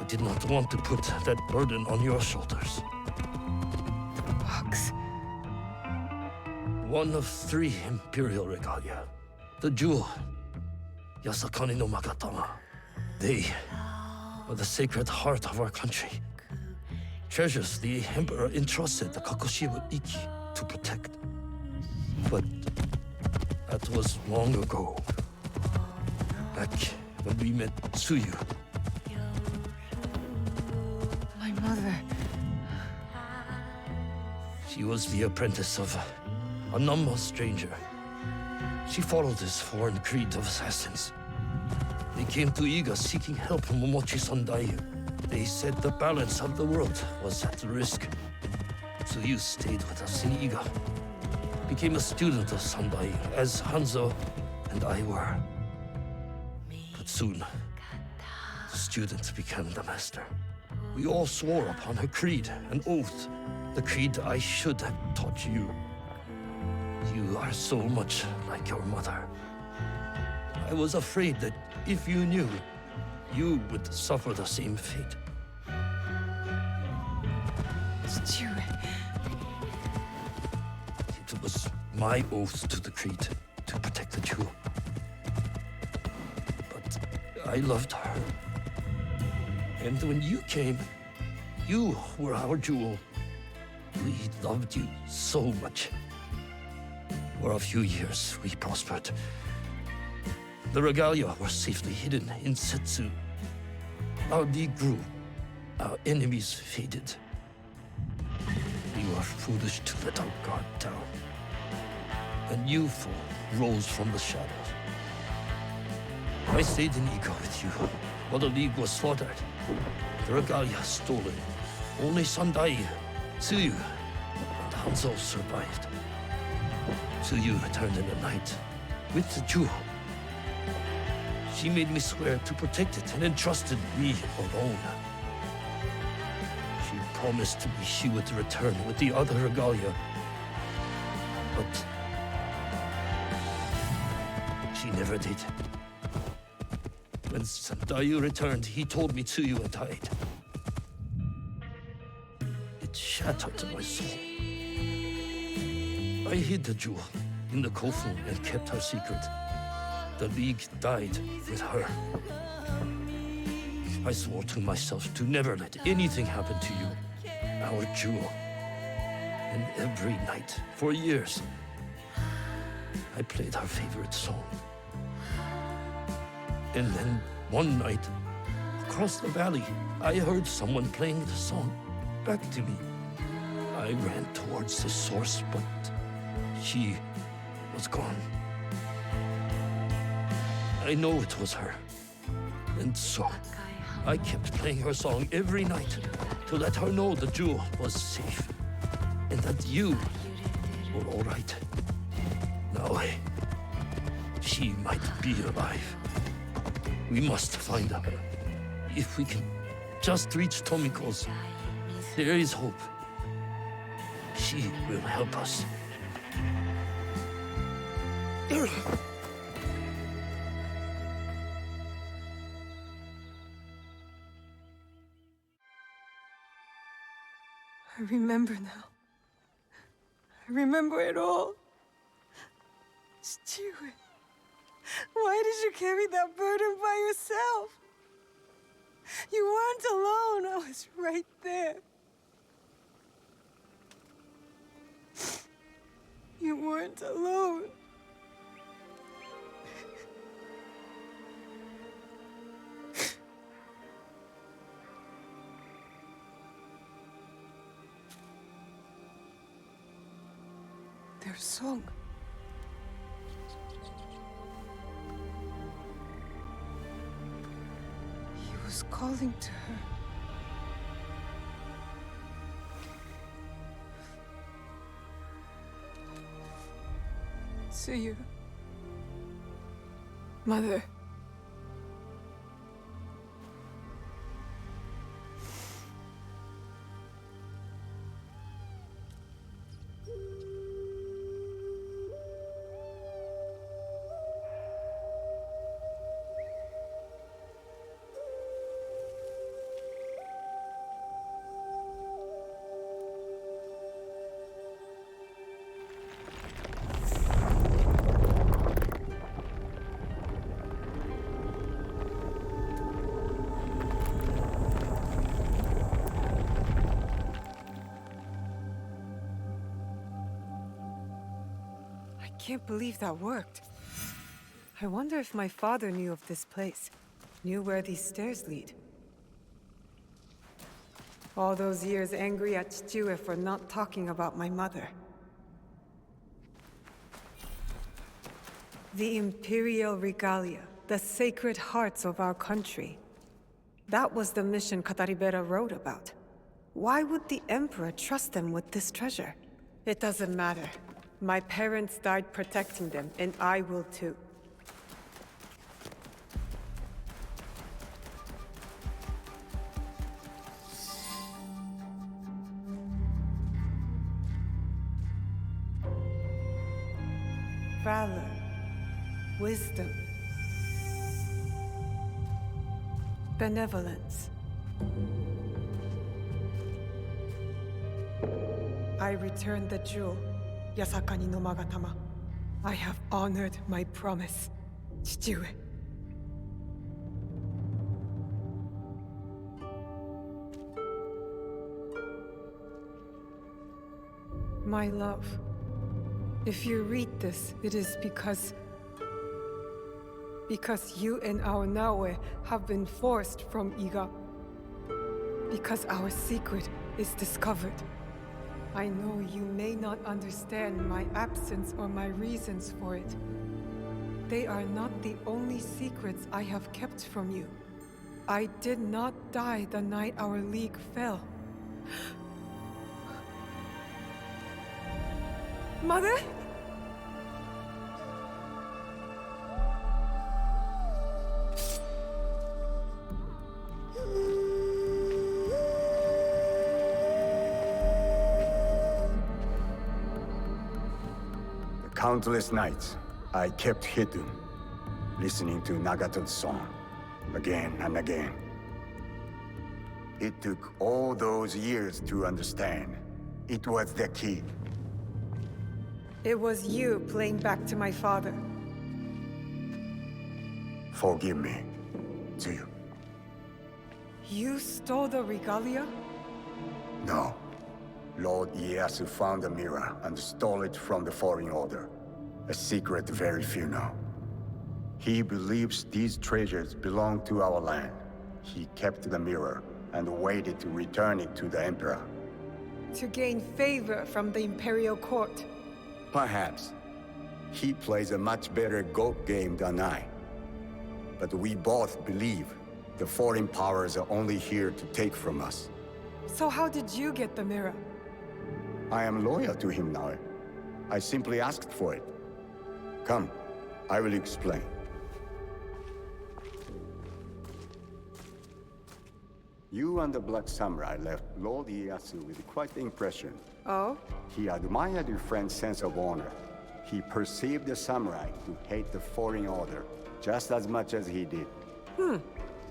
did not want to put that burden on your shoulders. The box. One of 3 imperial regalia. The jewel, Yasakani no Magatama. They are the sacred heart of our country. Treasures the Emperor entrusted the Kakushiwa Iki to protect. But that was long ago. Back when we met Tsuyu. My mother. She was the apprentice of a number stranger. She followed this foreign creed of assassins. They came to Iga seeking help from Momochi Sandayu. They said the balance of the world was at risk. So you stayed with us in Iga. Became a student of Sandayu, as Hanzo and I were. But soon, the student became the master. We all swore upon her creed, an oath. The creed I should have taught you. You are so much like your mother. I was afraid that if you knew, you would suffer the same fate. It was my oath to the creed to protect the jewel. But I loved her. And when you came, you were our jewel. We loved you so much. For a few years, we prospered. The regalia were safely hidden in Setsu. Our league grew. Our enemies faded. We were foolish to let our guard down. A new foe rose from the shadows. I stayed in Iga with you while the league was slaughtered. The regalia stolen. Only Sandai, Tsuyu, and Hanzo survived. Tsuyu returned in the night with the jewel. She made me swear to protect it and entrusted me alone. She promised me she would return with the other regalia. But she never did. When Sandayu returned, he told me Tsuyu had died. It shattered my soul. I hid the jewel in the Kofu and kept her secret. The League died with her. I swore to myself to never let anything happen to you, our jewel. And every night, for years, I played her favorite song. And then, one night, across the valley, I heard someone playing the song back to me. I ran towards the source, but she was gone. I know it was her. And so, I kept playing her song every night to let her know the jewel was safe and that you were all right. Now, she might be alive. We must find her. If we can just reach Tomiko's, there is hope. She will help us. I remember now. I remember it all. Stewie, why did you carry that burden by yourself? You weren't alone. I was right there. You weren't alone. Their song. He was calling to her. Tsuyu. Mother. can't believe that worked. I wonder if my father knew of this place, knew where these stairs lead. All those years angry at Chichiue for not talking about my mother. The Imperial Regalia, the sacred hearts of our country. That was the mission Kataribera wrote about. Why would the Emperor trust them with this treasure? It doesn't matter. My parents died protecting them, and I will too. Valor, wisdom, benevolence. I returned the jewel, Yasakani no Magatama. I have honored my promise, Chichiue. My love, if you read this, it is because you and our Naoe have been forced from Iga. Because our secret is discovered. I know you may not understand my absence or my reasons for it. They are not the only secrets I have kept from you. I did not die the night our league fell. Mother? Countless nights, I kept hidden, listening to Nagato's song, again and again. It took all those years to understand. It was the key. It was you playing back to my father. Forgive me, too. You stole the regalia? No. Lord Ieyasu found the mirror and stole it from the Foreign Order. A secret very few know. He believes these treasures belong to our land. He kept the mirror and waited to return it to the Emperor. To gain favor from the Imperial Court. Perhaps. He plays a much better goat game than I. But we both believe the foreign powers are only here to take from us. So how did you get the mirror? I am loyal to him now. I simply asked for it. Come, I will explain. You and the Black Samurai left Lord Ieyasu with quite the impression. Oh? He admired your friend's sense of honor. He perceived the samurai to hate the Foreign Order just as much as he did.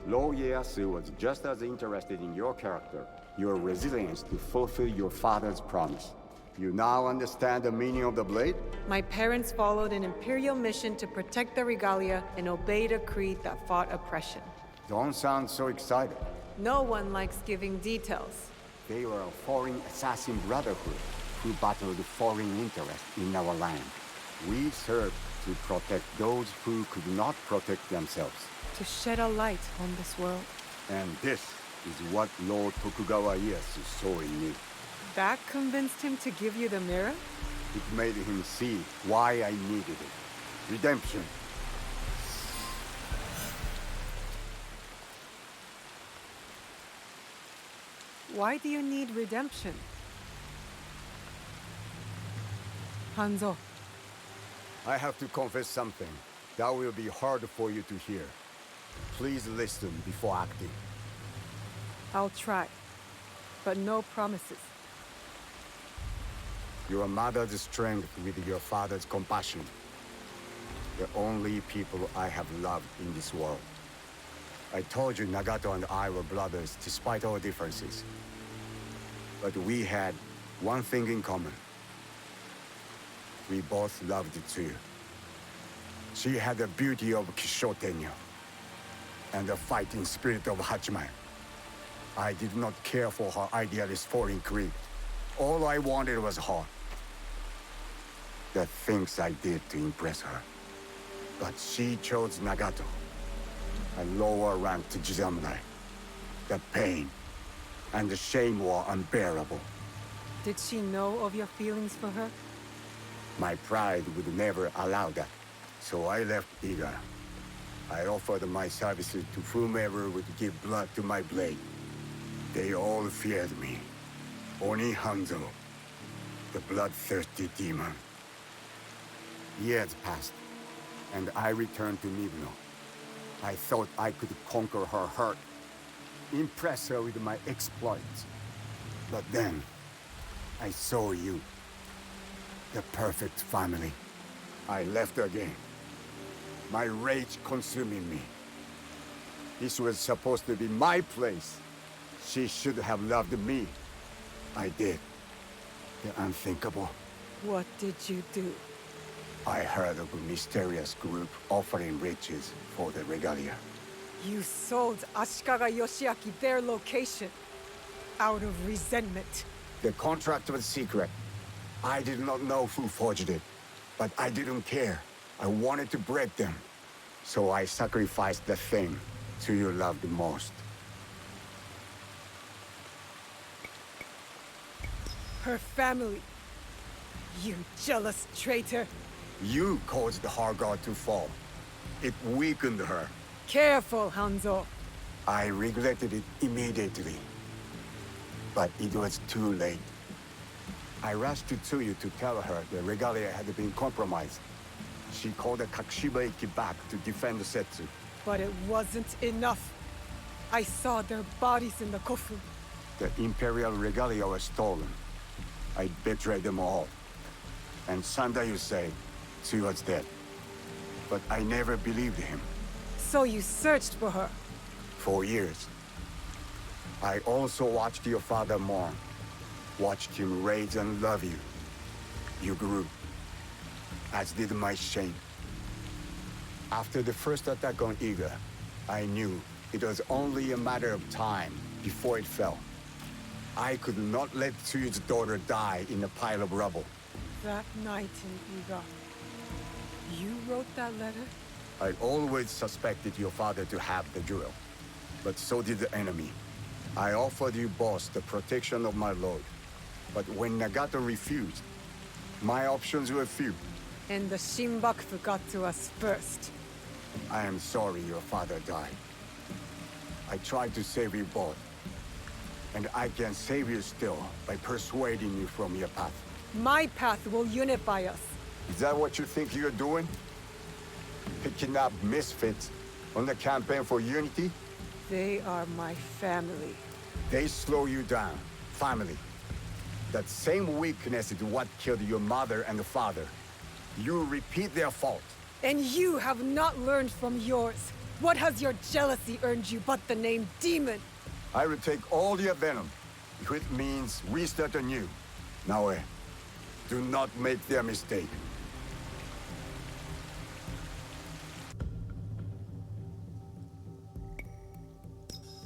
Lord Ieyasu was just as interested in your character, your resilience to fulfill your father's promise. You now understand the meaning of the blade? My parents followed an Imperial mission to protect the regalia and obeyed a creed that fought oppression. Don't sound so excited. No one likes giving details. They were a foreign assassin brotherhood who battled foreign interests in our land. We served to protect those who could not protect themselves. To shed a light on this world. And this is what Lord Tokugawa Ieyasu saw in me. That convinced him to give you the mirror? It made him see why I needed it. Redemption. Why do you need redemption? Hanzo. I have to confess something that will be hard for you to hear. Please listen before acting. I'll try, but no promises. Your mother's strength with your father's compassion. The only people I have loved in this world. I told you Nagato and I were brothers despite our differences. But we had one thing in common. We both loved Tsuyu. She had the beauty of Kishotenyo and the fighting spirit of Hachiman. I did not care for her idealist foreign creed. All I wanted was her. the things I did to impress her. But she chose Nagato, a lower ranked samurai. The pain and the shame were unbearable. Did she know of your feelings for her? My pride would never allow that, so I left Iga. I offered my services to whomever would give blood to my blade. They all feared me. Only Hanzo, the bloodthirsty demon. Years passed, and I returned to Nuno. I thought I could conquer her hurt, impress her with my exploits. But then, I saw you. The perfect family. I left again. My rage consuming me. This was supposed to be my place. She should have loved me. I did. The unthinkable. What did you do? I heard of a mysterious group offering riches for the regalia. You sold Ashikaga Yoshiaki their location. Out of resentment. The contract was secret. I did not know who forged it, but I didn't care. I wanted to break them. So I sacrificed the thing to you loved most. Her family. You jealous traitor. You caused her god to fall. It weakened her. Careful, Hanzo. I regretted it immediately. But it was too late. I rushed to Tsuyu to tell her the regalia had been compromised. She called the Kakushiba-iki back to defend Setsu. But it wasn't enough. I saw their bodies in the kofu. The Imperial regalia was stolen. I betrayed them all. And Sanda, you say, she was dead. But I never believed him. So you searched for her? For years. I also watched your father mourn. Watched him rage and love you. You grew. As did my shame. After the first attack on Iga, I knew it was only a matter of time before it fell. I could not let Tsuyu's daughter die in a pile of rubble. That night in Iga, you wrote that letter? I always suspected your father to have the jewel, but so did the enemy. I offered you both the protection of my lord, but when Nagato refused, my options were few. And the Shinbakufu got to us first. I am sorry your father died. I tried to save you both, and I can save you still by persuading you from your path. My path will unify us. Is that what you think you're doing? Picking up misfits on the campaign for unity? They are my family. They slow you down. Family. That same weakness is what killed your mother and father. You repeat their fault. And you have not learned from yours. What has your jealousy earned you but the name Demon? I will take all your venom, if it means restart anew. Now, do not make their mistake.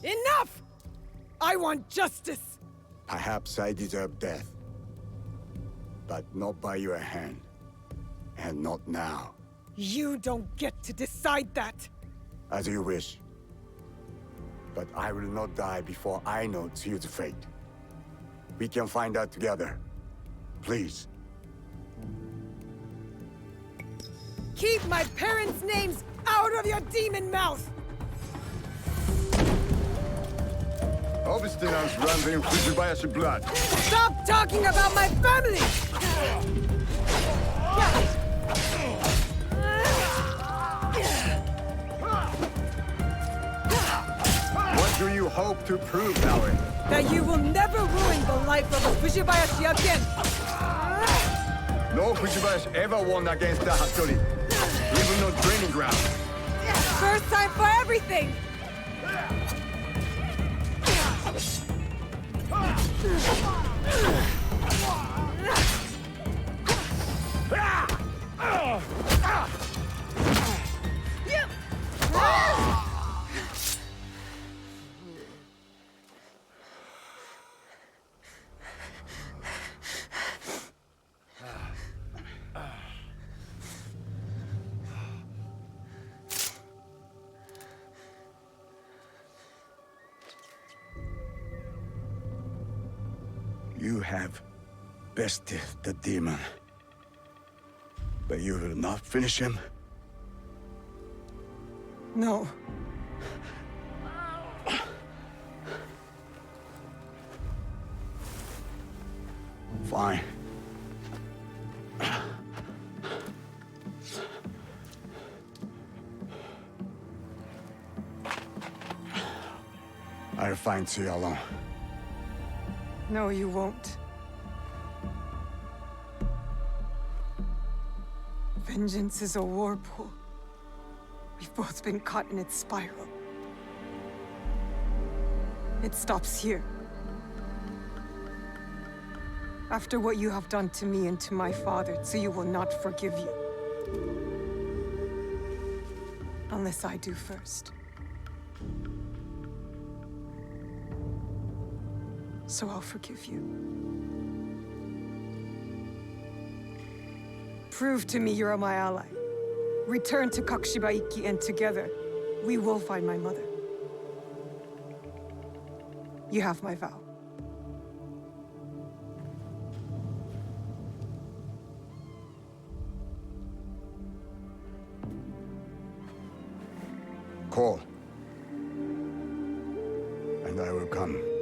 Enough! I want justice! Perhaps I deserve death. But not by your hand. And not now. You don't get to decide that! As you wish. But I will not die before I know Tsuyu's fate. We can find out together. Please. Keep my parents' names out of your demon mouth! Obstinance runs in Fujibayashi blood. Stop talking about my family! What do you hope to prove, Naoe? That you will never ruin the life of a Fujibayashi again! No Fujibayashi ever won against the Hattori. Even no training ground. First time for everything! You have bested the demon. But you will not finish him? No. Fine. I'll find you alone. No, you won't. Vengeance is a whirlpool. We've both been caught in its spiral. It stops here. After what you have done to me and to my father, Tsuyu will not forgive you. Unless I do first. So I'll forgive you. Prove to me you're my ally. Return to Kakushibaiki, and together, we will find my mother. You have my vow. Call. And I will come.